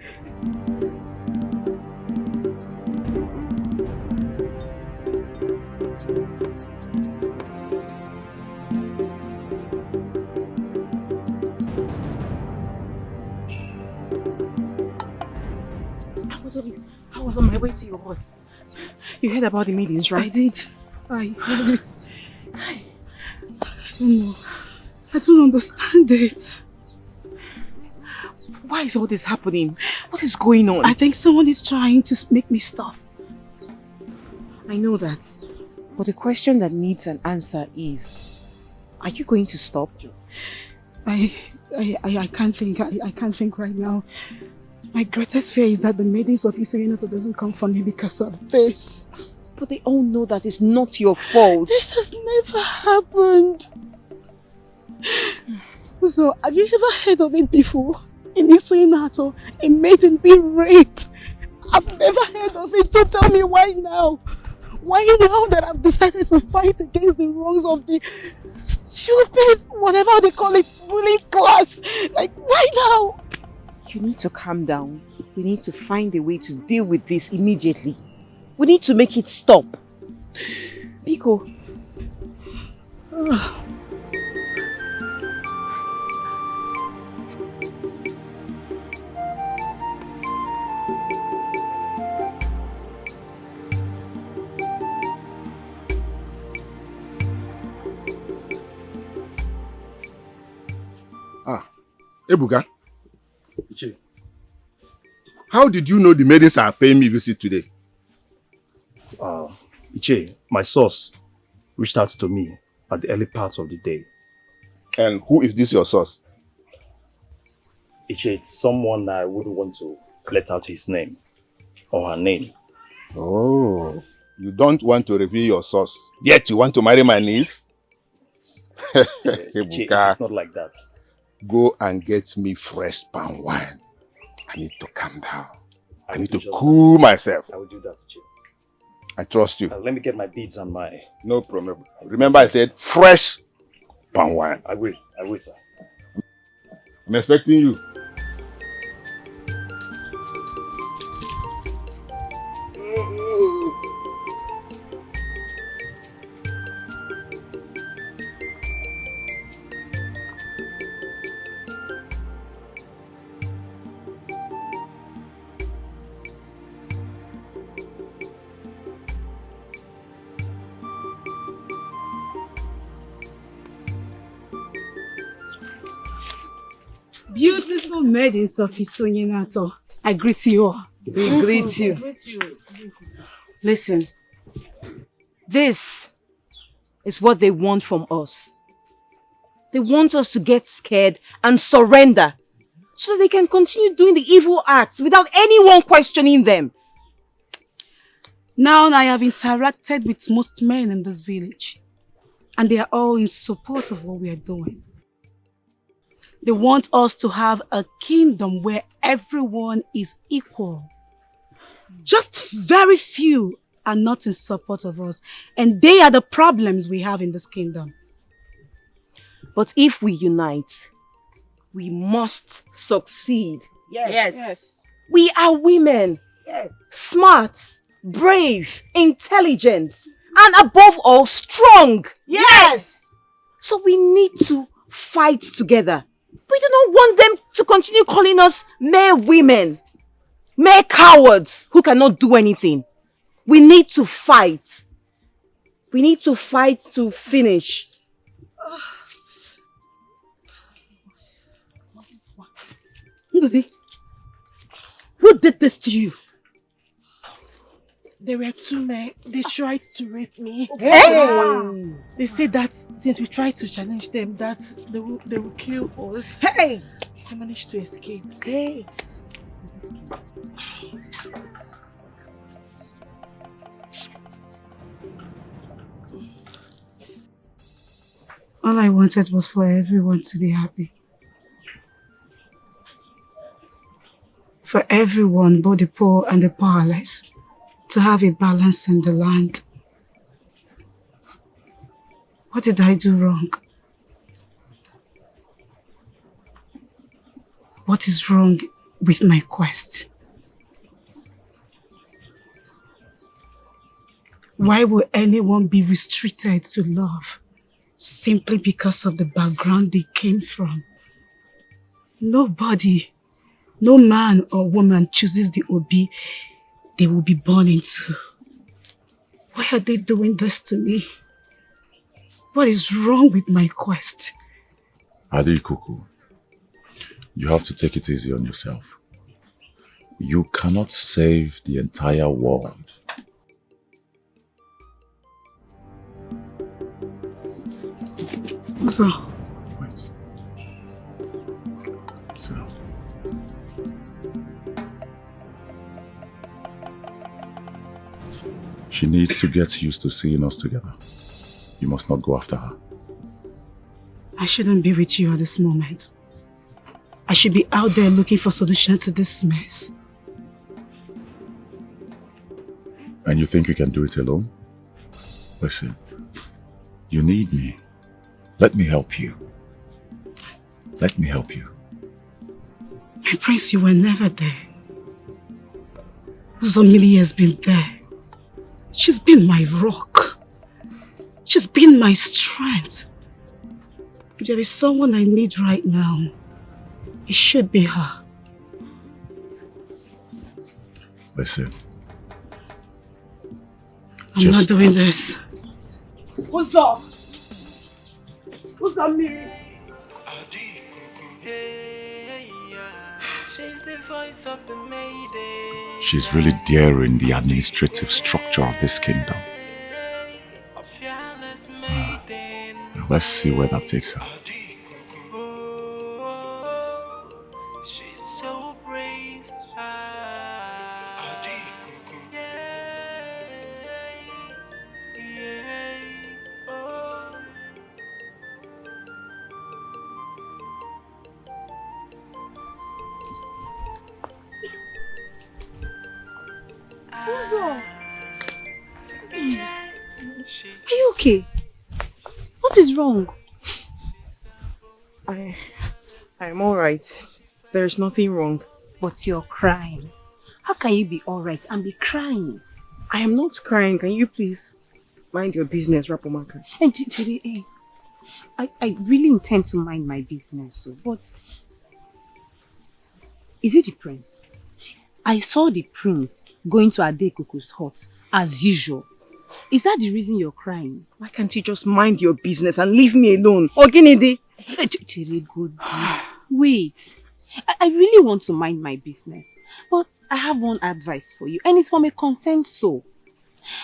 was on my way to your hut. You heard about the meetings, right? I did. I heard it. I don't know. I don't understand it. Why is all this happening? What is going on? I think someone is trying to make me stop. I know that. But the question that needs an answer is, are you going to stop? I can't think. I can't think right now. My greatest fear is that the maidens of Isonyenato doesn't come for me because of this. But they all know that it's not your fault. This has never happened. So, have you ever heard of it before? In Isonyenato, a maiden being raped. I've never heard of it, so tell me why now? Why now that I've decided to fight against the wrongs of the stupid, whatever they call it, ruling class? Like, why now? You need to calm down. We need to find a way to deal with this immediately. We need to make it stop. Biko. Ebuka. How did you know the maidens are paying me visit today? Iche, my source reached out to me at the early part of the day. And who is this your source? Iche, it's someone I wouldn't want to let out his name or her name. Oh, you don't want to reveal your source, yet you want to marry my niece? Iche, it's not like that. Go and get me fresh palm wine. I need to calm down. I need to cool myself. I will do that, Iche. I trust you. Let me get my beads and my... No problem. Remember I said fresh palm wine. I will, sir. I'm expecting you. Beautiful maidens of Isonyenato. I greet you all. We greet you. Listen, this is what they want from us. They want us to get scared and surrender so they can continue doing the evil acts without anyone questioning them. Now I have interacted with most men in this village, and they are all in support of what we are doing. They want us to have a kingdom where everyone is equal. Just very few are not in support of us, and they are the problems we have in this kingdom. But if we unite, we must succeed. Yes. We are women. Yes. Smart, brave, intelligent, and above all, strong. Yes. So we need to fight together. We do not want them to continue calling us mere women, mere cowards who cannot do anything. We need to fight. We need to fight to finish. Ndudi, who did this to you? There were two men. They tried to rape me. Hey! They said that since we tried to challenge them, that they will kill us. Hey! I managed to escape. Hey! All I wanted was for everyone to be happy. For everyone, both the poor and the powerless, to have a balance in the land. What did I do wrong? What is wrong with my quest? Why will anyone be restricted to love simply because of the background they came from? Nobody, no man or woman chooses the Obi they will be born into. Why are they doing this to me? What is wrong with my quest? Ikuku, you have to take it easy on yourself. You cannot save the entire world. So, wait. So. She needs to get used to seeing us together. You must not go after her. I shouldn't be with you at this moment. I should be out there looking for solution to this mess. And you think you can do it alone? Listen, you need me. Let me help you. Let me help you. My prince, you were never there. Zomili has been there. She's been my rock. She's been my strength. If there is someone I need right now, it should be her. Listen. I'm not doing this. What's up? What's up, me? She's the voice of the maiden. She's really daring the administrative structure of this kingdom. Let's see where that takes her. She's so brave. Are you okay? What is wrong? I'm alright. There's nothing wrong. But you're crying. How can you be alright and be crying? I am not crying. Can you please mind your business, Rapomaka? And Jiri, I really intend to mind my business, but is it the prince? I saw the prince going to Ikuku's hut as usual. Is that the reason you're crying? Why can't you just mind your business and leave me alone? Oginidi? Jiri, good. Wait. I really want to mind my business. But I have one advice for you, and it's from a concerned soul.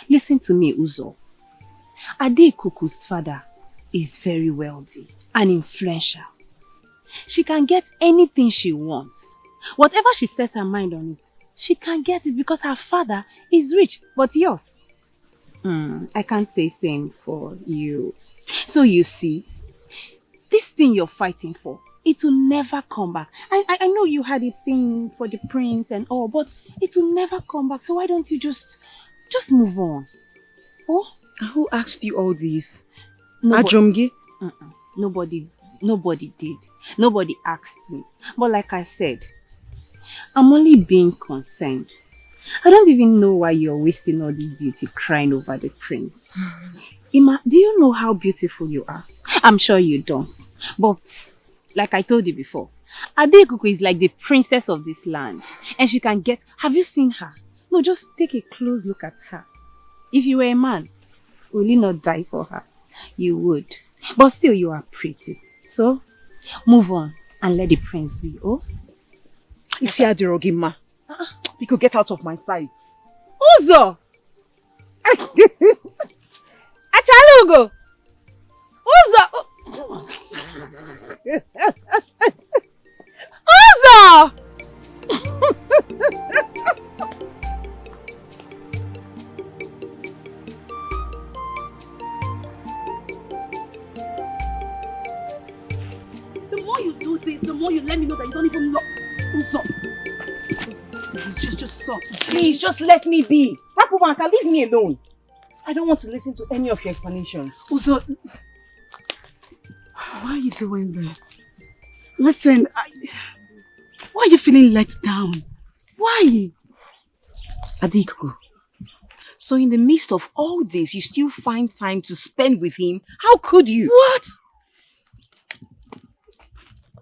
Listen to me, Uzo. Ikuku's father is very wealthy and influential. She can get anything she wants. Whatever she sets her mind on it, she can get it because her father is rich. But yours, I can't say same for you. So you see, this thing you're fighting for, it will never come back. I know you had a thing for the prince and all, but it will never come back. So why don't you just move on? Oh? Who asked you all this? Ajomgi? Nobody did. Nobody asked me. But like I said, I'm only being concerned. I don't even know why you're wasting all this beauty crying over the prince. Ima, do you know how beautiful you are? I'm sure you don't. But, like I told you before, Ikuku is like the princess of this land. And she can get... Have you seen her? No, just take a close look at her. If you were a man, will you not die for her? You would. But still, you are pretty. So, move on and let the prince be, oh? Isi Adirogima. You could get out of my sight. Uzo! Achalugo! Uzo! Uzo! The more you do this, the more you let me know that you don't even know. Uzo. Please, just stop. Please, just let me be. Rapubanka, leave me alone. I don't want to listen to any of your explanations. Uzo, why are you doing this? Listen, why are you feeling let down? Why? Ikuku, so in the midst of all this, you still find time to spend with him? How could you? What?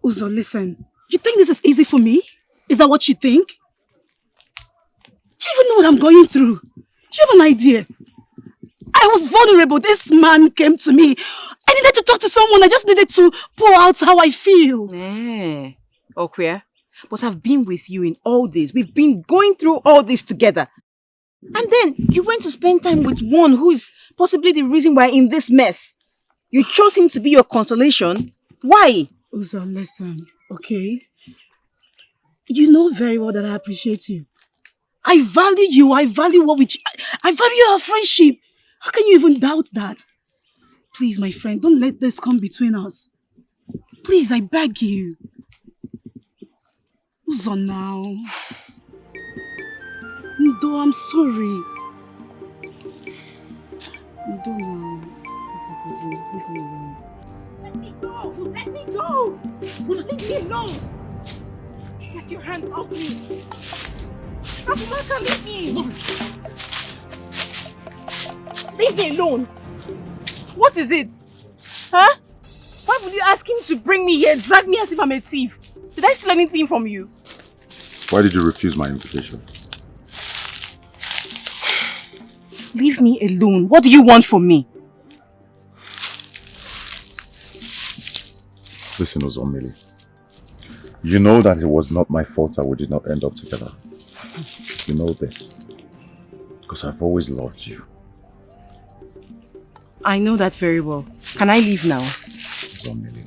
Uzo, listen. You think this is easy for me? Is that what you think? Do you even know what I'm going through? Do you have an idea? I was vulnerable. This man came to me. I needed to talk to someone. I just needed to pour out how I feel. Okay. But I've been with you in all this. We've been going through all this together. And then you went to spend time with one who is possibly the reason we're in this mess. You chose him to be your consolation. Why? Uzo, listen, okay? You know very well that I appreciate you. I value you. I value I value our friendship. How can you even doubt that? Please, my friend, don't let this come between us. Please, I beg you. Uzo now. Ndo, I'm sorry. Ndo now. Let me go! Let me go! Leave me alone! Get your hands off me! Abubakar, leave me! Leave me alone! What is it? Huh? Why would you ask him to bring me here, drag me as if I'm a thief? Did I steal anything from you? Why did you refuse my invitation? Leave me alone. What do you want from me? Listen, Ozomili. You know that it was not my fault that we did not end up together. You know this. Because I've always loved you. I know that very well. Can I leave now? Ozomili.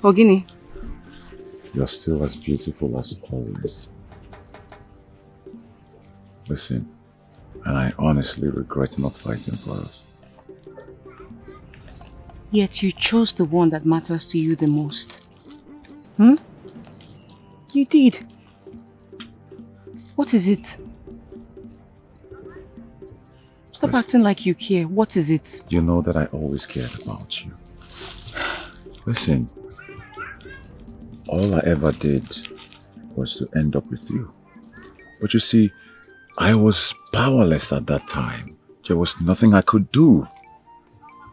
Ogini. You're still as beautiful as always. Listen, and I honestly regret not fighting for us. Yet you chose the one that matters to you the most. You did. What is it? Stop acting like you care. What is it? You know that I always cared about you. Listen, all I ever did was to end up with you. But you see, I was powerless at that time. There was nothing I could do.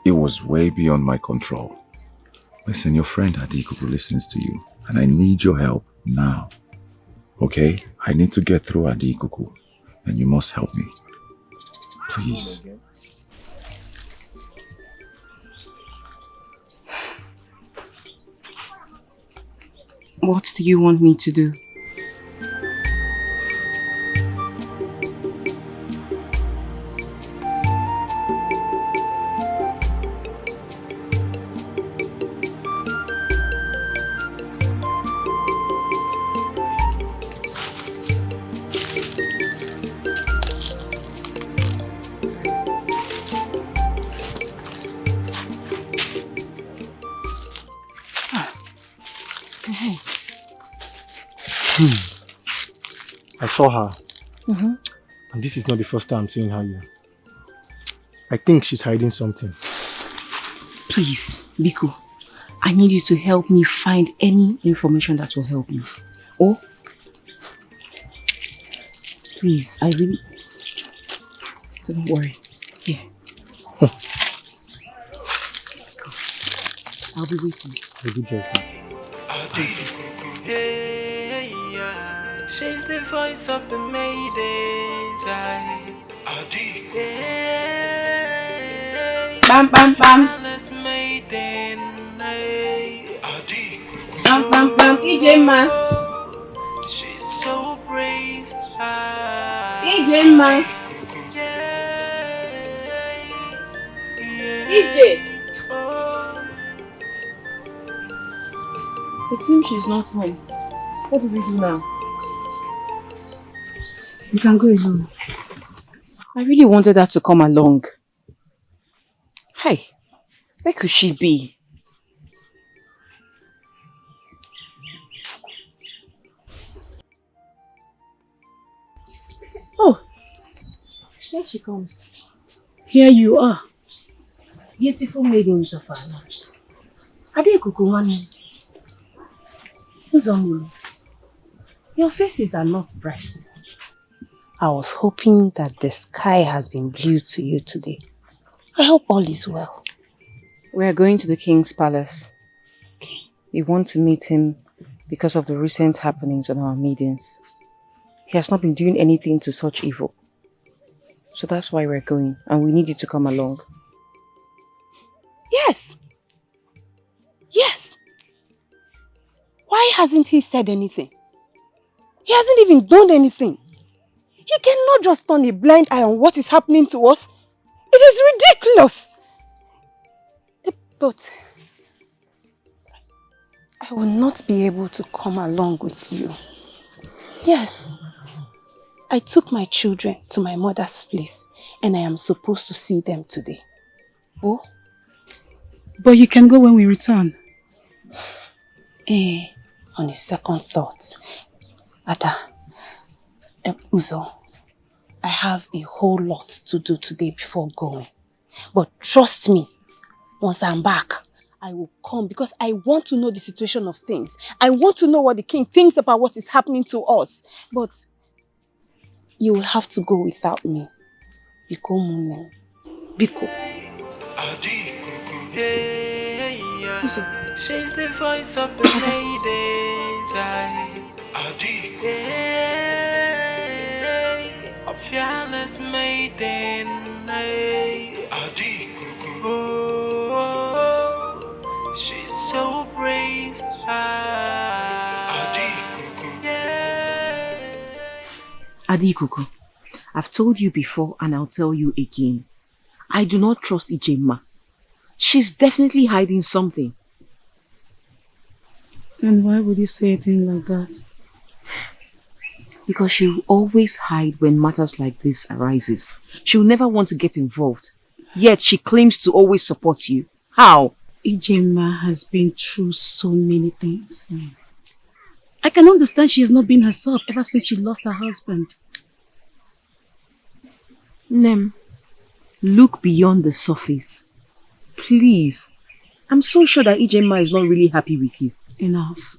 It was way beyond my control. Listen, your friend Ikuku listens to you, and I need your help now. Okay? I need to get through Ikuku, and you must help me. Please. What do you want me to do? I saw her. And this is not the first time I'm seeing her here. I think she's hiding something. Please, Biko, I need you to help me find any information that will help me. Oh, please, I really... Don't worry. Here. I'll be waiting. I do get that. She's the voice of the maidens. Bam, bam, bam. Maiden. Bam, bam, bam. EJ man. She's so brave. EJ man. EJ. It seems she's not home. What do we do now? You can go alone. I really wanted her to come along. Hey, where could she be? Oh, here she comes. Here you are. Beautiful maidens of our land. Ikuku one. Uzomu, your faces are not bright. I was hoping that the sky has been blue to you today. I hope all is well. We are going to the king's palace. Okay. We want to meet him because of the recent happenings on our maidens. He has not been doing anything to such evil. So that's why we're going, and we need you to come along. Yes. Yes. Why hasn't he said anything? He hasn't even done anything. He cannot just turn a blind eye on what is happening to us. It is ridiculous. But I will not be able to come along with you. Yes. I took my children to my mother's place and I am supposed to see them today. Oh? But you can go when we return. On a second thought, Ada, Uzo, I have a whole lot to do today before going. But trust me, once I'm back, I will come because I want to know the situation of things. I want to know what the king thinks about what is happening to us. But you will have to go without me. Biko Munen. Biko. Uzo. She's the voice of the maidens. A fearless maiden. Oh, she's so brave. Ikuku, I've told you before and I'll tell you again. I do not trust Ijema. She's definitely hiding something. And why would you say a thing like that? Because she will always hide when matters like this arises. She will never want to get involved. Yet she claims to always support you. How? Ijema has been through so many things. I can understand she has not been herself ever since she lost her husband. Nem, look beyond the surface. Please. I'm so sure that Ijema is not really happy with you. Enough.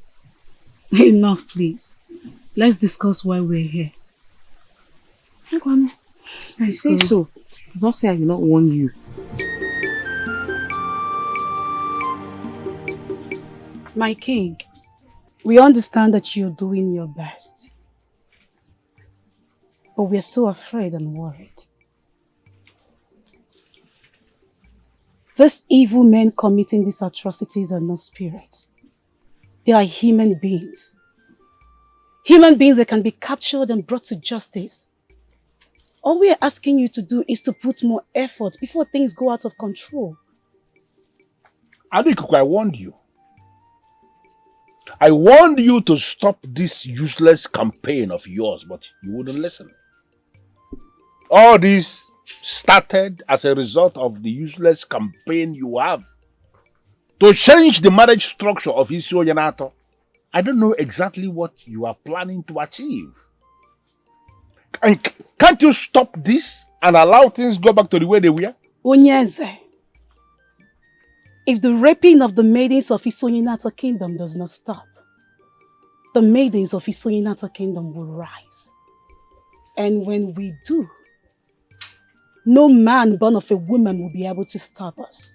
Enough, please. Let's discuss why we're here. I say so. Do not say I will not warn you. My king, we understand that you're doing your best. But we're so afraid and worried. These evil men committing these atrocities are not spirits. They are human beings. Human beings that can be captured and brought to justice. All we are asking you to do is to put more effort before things go out of control. Ikuku, I warned you. I warned you to stop this useless campaign of yours, but you wouldn't listen. All this started as a result of the useless campaign you have to change the marriage structure of Isio Yanato. I don't know exactly what you are planning to achieve. And can't you stop this and allow things go back to the way they were? Ezeh, if the raping of the maidens of Isoyinato kingdom does not stop, the maidens of Isoyinato kingdom will rise. And when we do, no man born of a woman will be able to stop us.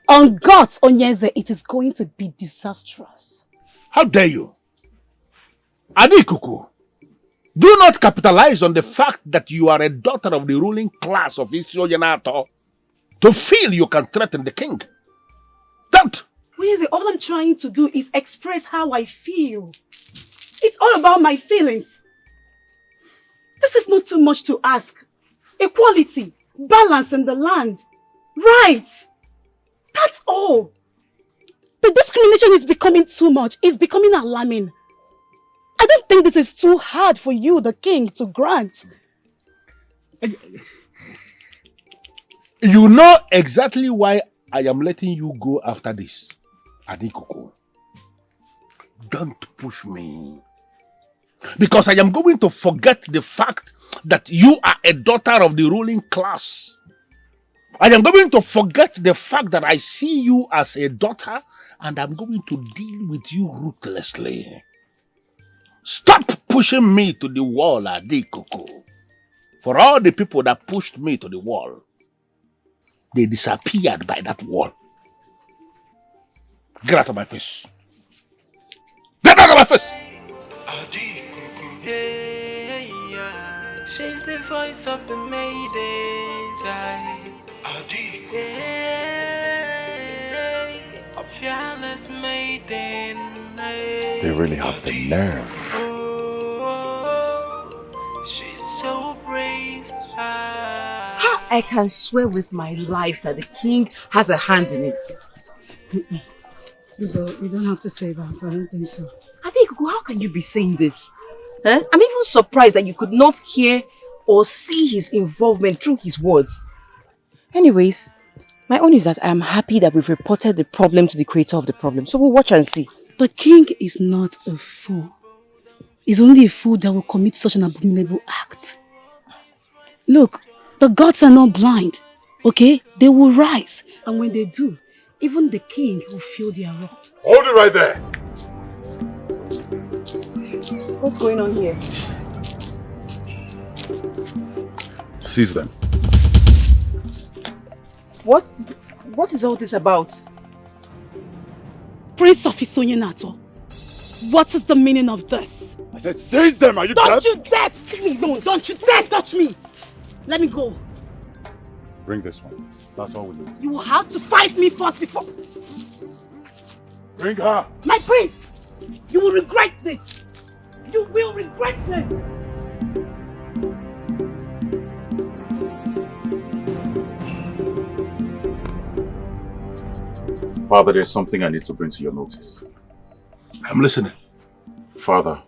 On God's Ezeh, it is going to be disastrous. How dare you? Ikuku, do not capitalize on the fact that you are a daughter of the ruling class of Isio Yanato to feel you can threaten the king. Don't! All I'm trying to do is express how I feel. It's all about my feelings. This is not too much to ask. Equality, balance in the land, rights. That's all. The discrimination is becoming too much. It's becoming alarming. I don't think this is too hard for you, the king, to grant. You know exactly why I am letting you go after this, Ikuku. Don't push me. Because I am going to forget the fact that you are a daughter of the ruling class. I am going to forget the fact that I see you as a daughter and I'm going to deal with you ruthlessly. Stop pushing me to the wall, Ikuku. For all the people that pushed me to the wall, they disappeared by that wall. Get out of my face. Get out of my face! Yeah, she's the voice of the maidens. A fearless maiden. They really have the nerve. Oh, she's so brave. How I can swear with my life that the king has a hand in it. So you don't have to say that. I don't think so. Ikuku, how can you be saying this? Huh? I'm even surprised that you could not hear or see his involvement through his words. Anyways, my own is that I am happy that we've reported the problem to the creator of the problem. So we'll watch and see. The king is not a fool. He's only a fool that will commit such an abominable act. Look, the gods are not blind, okay? They will rise. And when they do, even the king will feel their wrath. Hold it right there. What's going on here? Seize them. What is all this about? Prince of Isoyinato, what is the meaning of this? I said seize them, are you deaf? Don't you dare! Leave me alone! Don't you dare touch me! Let me go. Bring this one. That's all we need. You will have to fight me first before... Bring her! My prince! You will regret this! You will regret this! Father, there's something I need to bring to your notice. I'm listening. Father,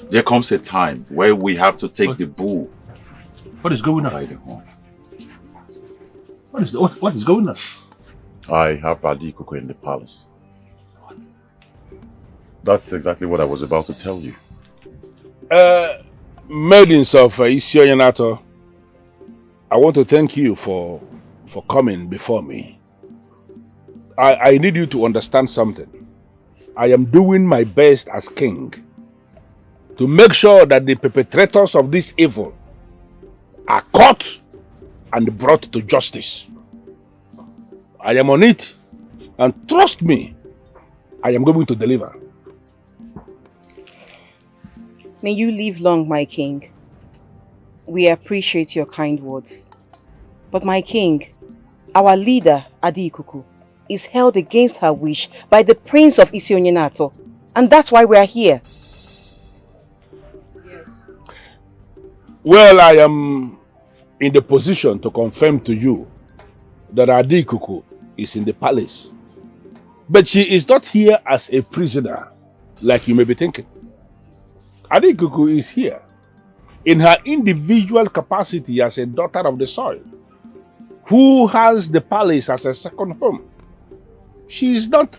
there comes a time where we have to take the bull. What is going on? By the horn. What is going on? I have Ikuku in the palace. That's exactly what I was about to tell you. Maidens of Isio Yanato, I want to thank you for coming before me. I need you to understand something. I am doing my best as king to make sure that the perpetrators of this evil are caught and brought to justice. I am on it, and trust me, I am going to deliver. May you live long, my king. We appreciate your kind words. But my king, our leader, Ikuku, is held against her wish by the prince of Isionyenato. And that's why we are here. Well, I am in the position to confirm to you that Ikuku is in the palace. But she is not here as a prisoner, like you may be thinking. Ikuku is here in her individual capacity as a daughter of the soil, who has the palace as a second home. She is not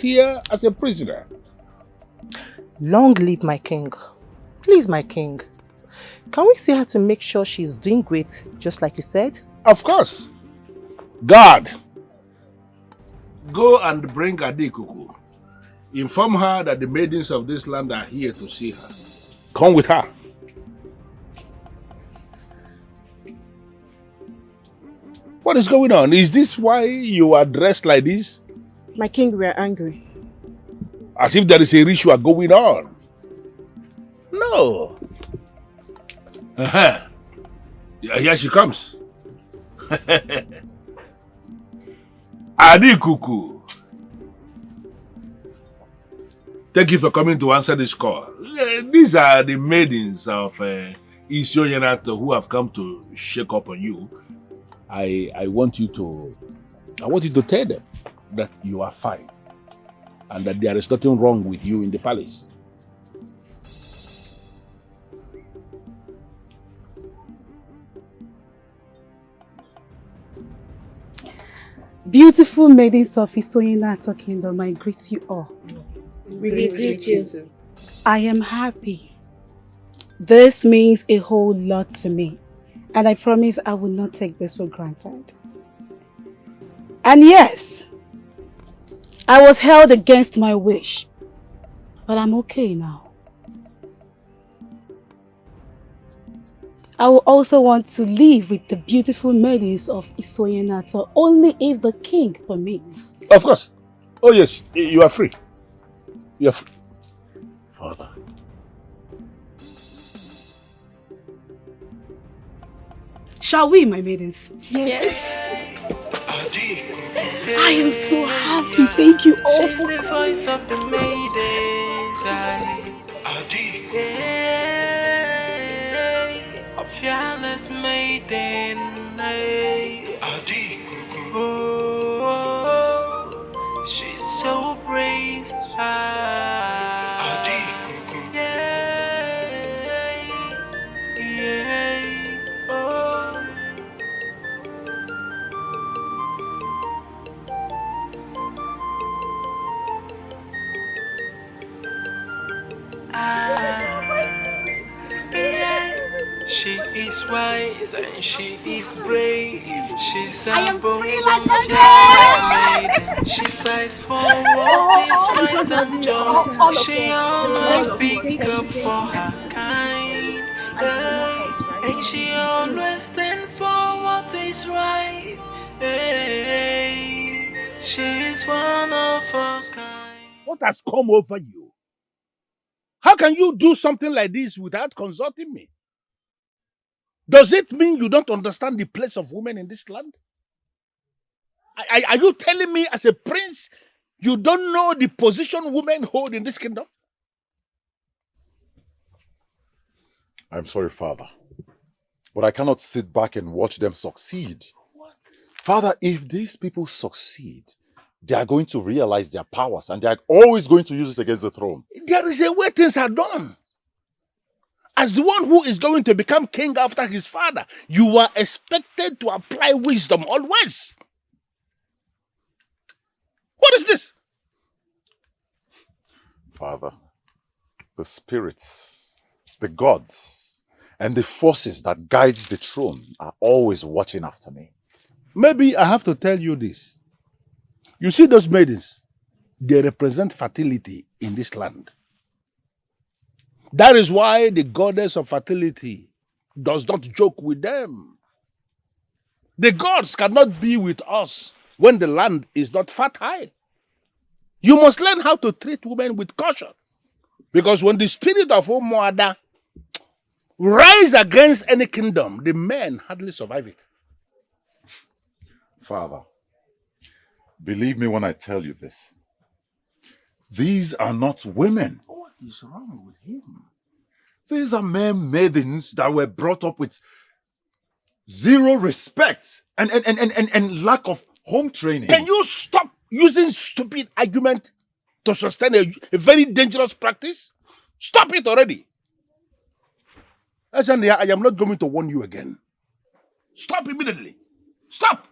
here as a prisoner. Long live my king. Please, my king. Can we see her to make sure she's doing great, just like you said? Of course. God, go and bring Ikuku. Inform her that the maidens of this land are here to see her. Come with her. What is going on? Is this why you are dressed like this? My king, we are angry. As if there is a ritual going on. No. Here she comes. Ikuku. Thank you for coming to answer this call. These are the maidens of Isionyenato who have come to shake up on you. I want you to tell them that you are fine and that there is nothing wrong with you in the palace. Beautiful maidens of Isionyenato Kingdom, I greet you all. We greet you. I am happy. This means a whole lot to me, and I promise I will not take this for granted. And yes, I was held against my wish, but I'm okay now. I will also want to live with the beautiful maidens of Isionyenato only if the king permits. Of course. Oh yes, you are free. You are free. Father. Shall we, my maidens? Yes. I am so happy. Thank you all She's for the coming. voice of the maidens. A fearless maiden. Oh, she's so brave. She is wise and she is brave. She's a bold and fearless maiden. She fights for what is right and just. She always speaks up for her kind. And she always stands for what is right. She is one of a kind. What has come over you? How can you do something like this without consulting me? Does it mean you don't understand the place of women in this land? Are you telling me as a prince you don't know the position women hold in this kingdom? I'm sorry, Father, but I cannot sit back and watch them succeed. What? Father, if these people succeed, they are going to realize their powers and they are always going to use it against the throne. There is a way things are done. As the one who is going to become king after his father, you are expected to apply wisdom always. What is this? Father, the spirits, the gods, and the forces that guides the throne are always watching after me. Maybe I have to tell you this. You see those maidens? They represent fertility in this land. That is why the goddess of fertility does not joke with them. The gods cannot be with us when the land is not fertile. You must learn how to treat women with caution. Because when the spirit of Umuada rise against any kingdom, the men hardly survive it. Father, Believe me when I tell you this. These are not women. What is wrong with him? These are mere maidens that were brought up with zero respect and lack of home training. Can you stop using stupid argument to sustain a very dangerous practice? Stop it already. Ezeh, I am not going to warn you again. Stop immediately. Stop!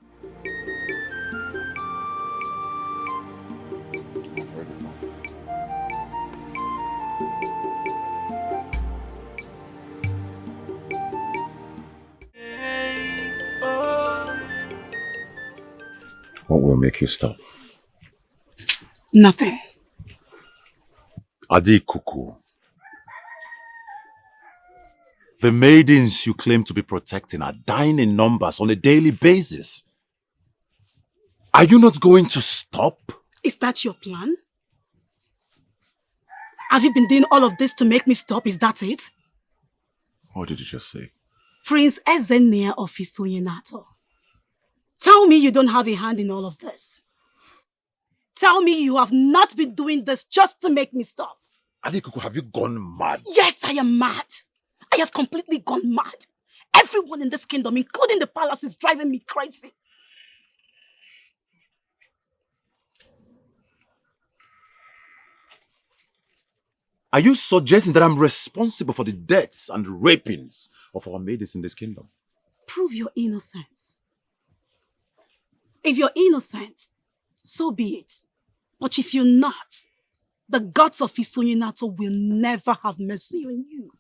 What will make you stop? Nothing. Ikuku. The maidens you claim to be protecting are dying in numbers on a daily basis. Are you not going to stop? Is that your plan? Have you been doing all of this to make me stop? Is that it? What did you just say? Prince Ezeh of Isuyenato. Tell me you don't have a hand in all of this. Tell me you have not been doing this just to make me stop. Ikuku, have you gone mad? Yes, I am mad. I have completely gone mad. Everyone in this kingdom, including the palace, is driving me crazy. Are you suggesting that I'm responsible for the deaths and rapings of our maidens in this kingdom? Prove your innocence. If you're innocent, so be it. But if you're not, the gods of Isuyenato will never have mercy on you.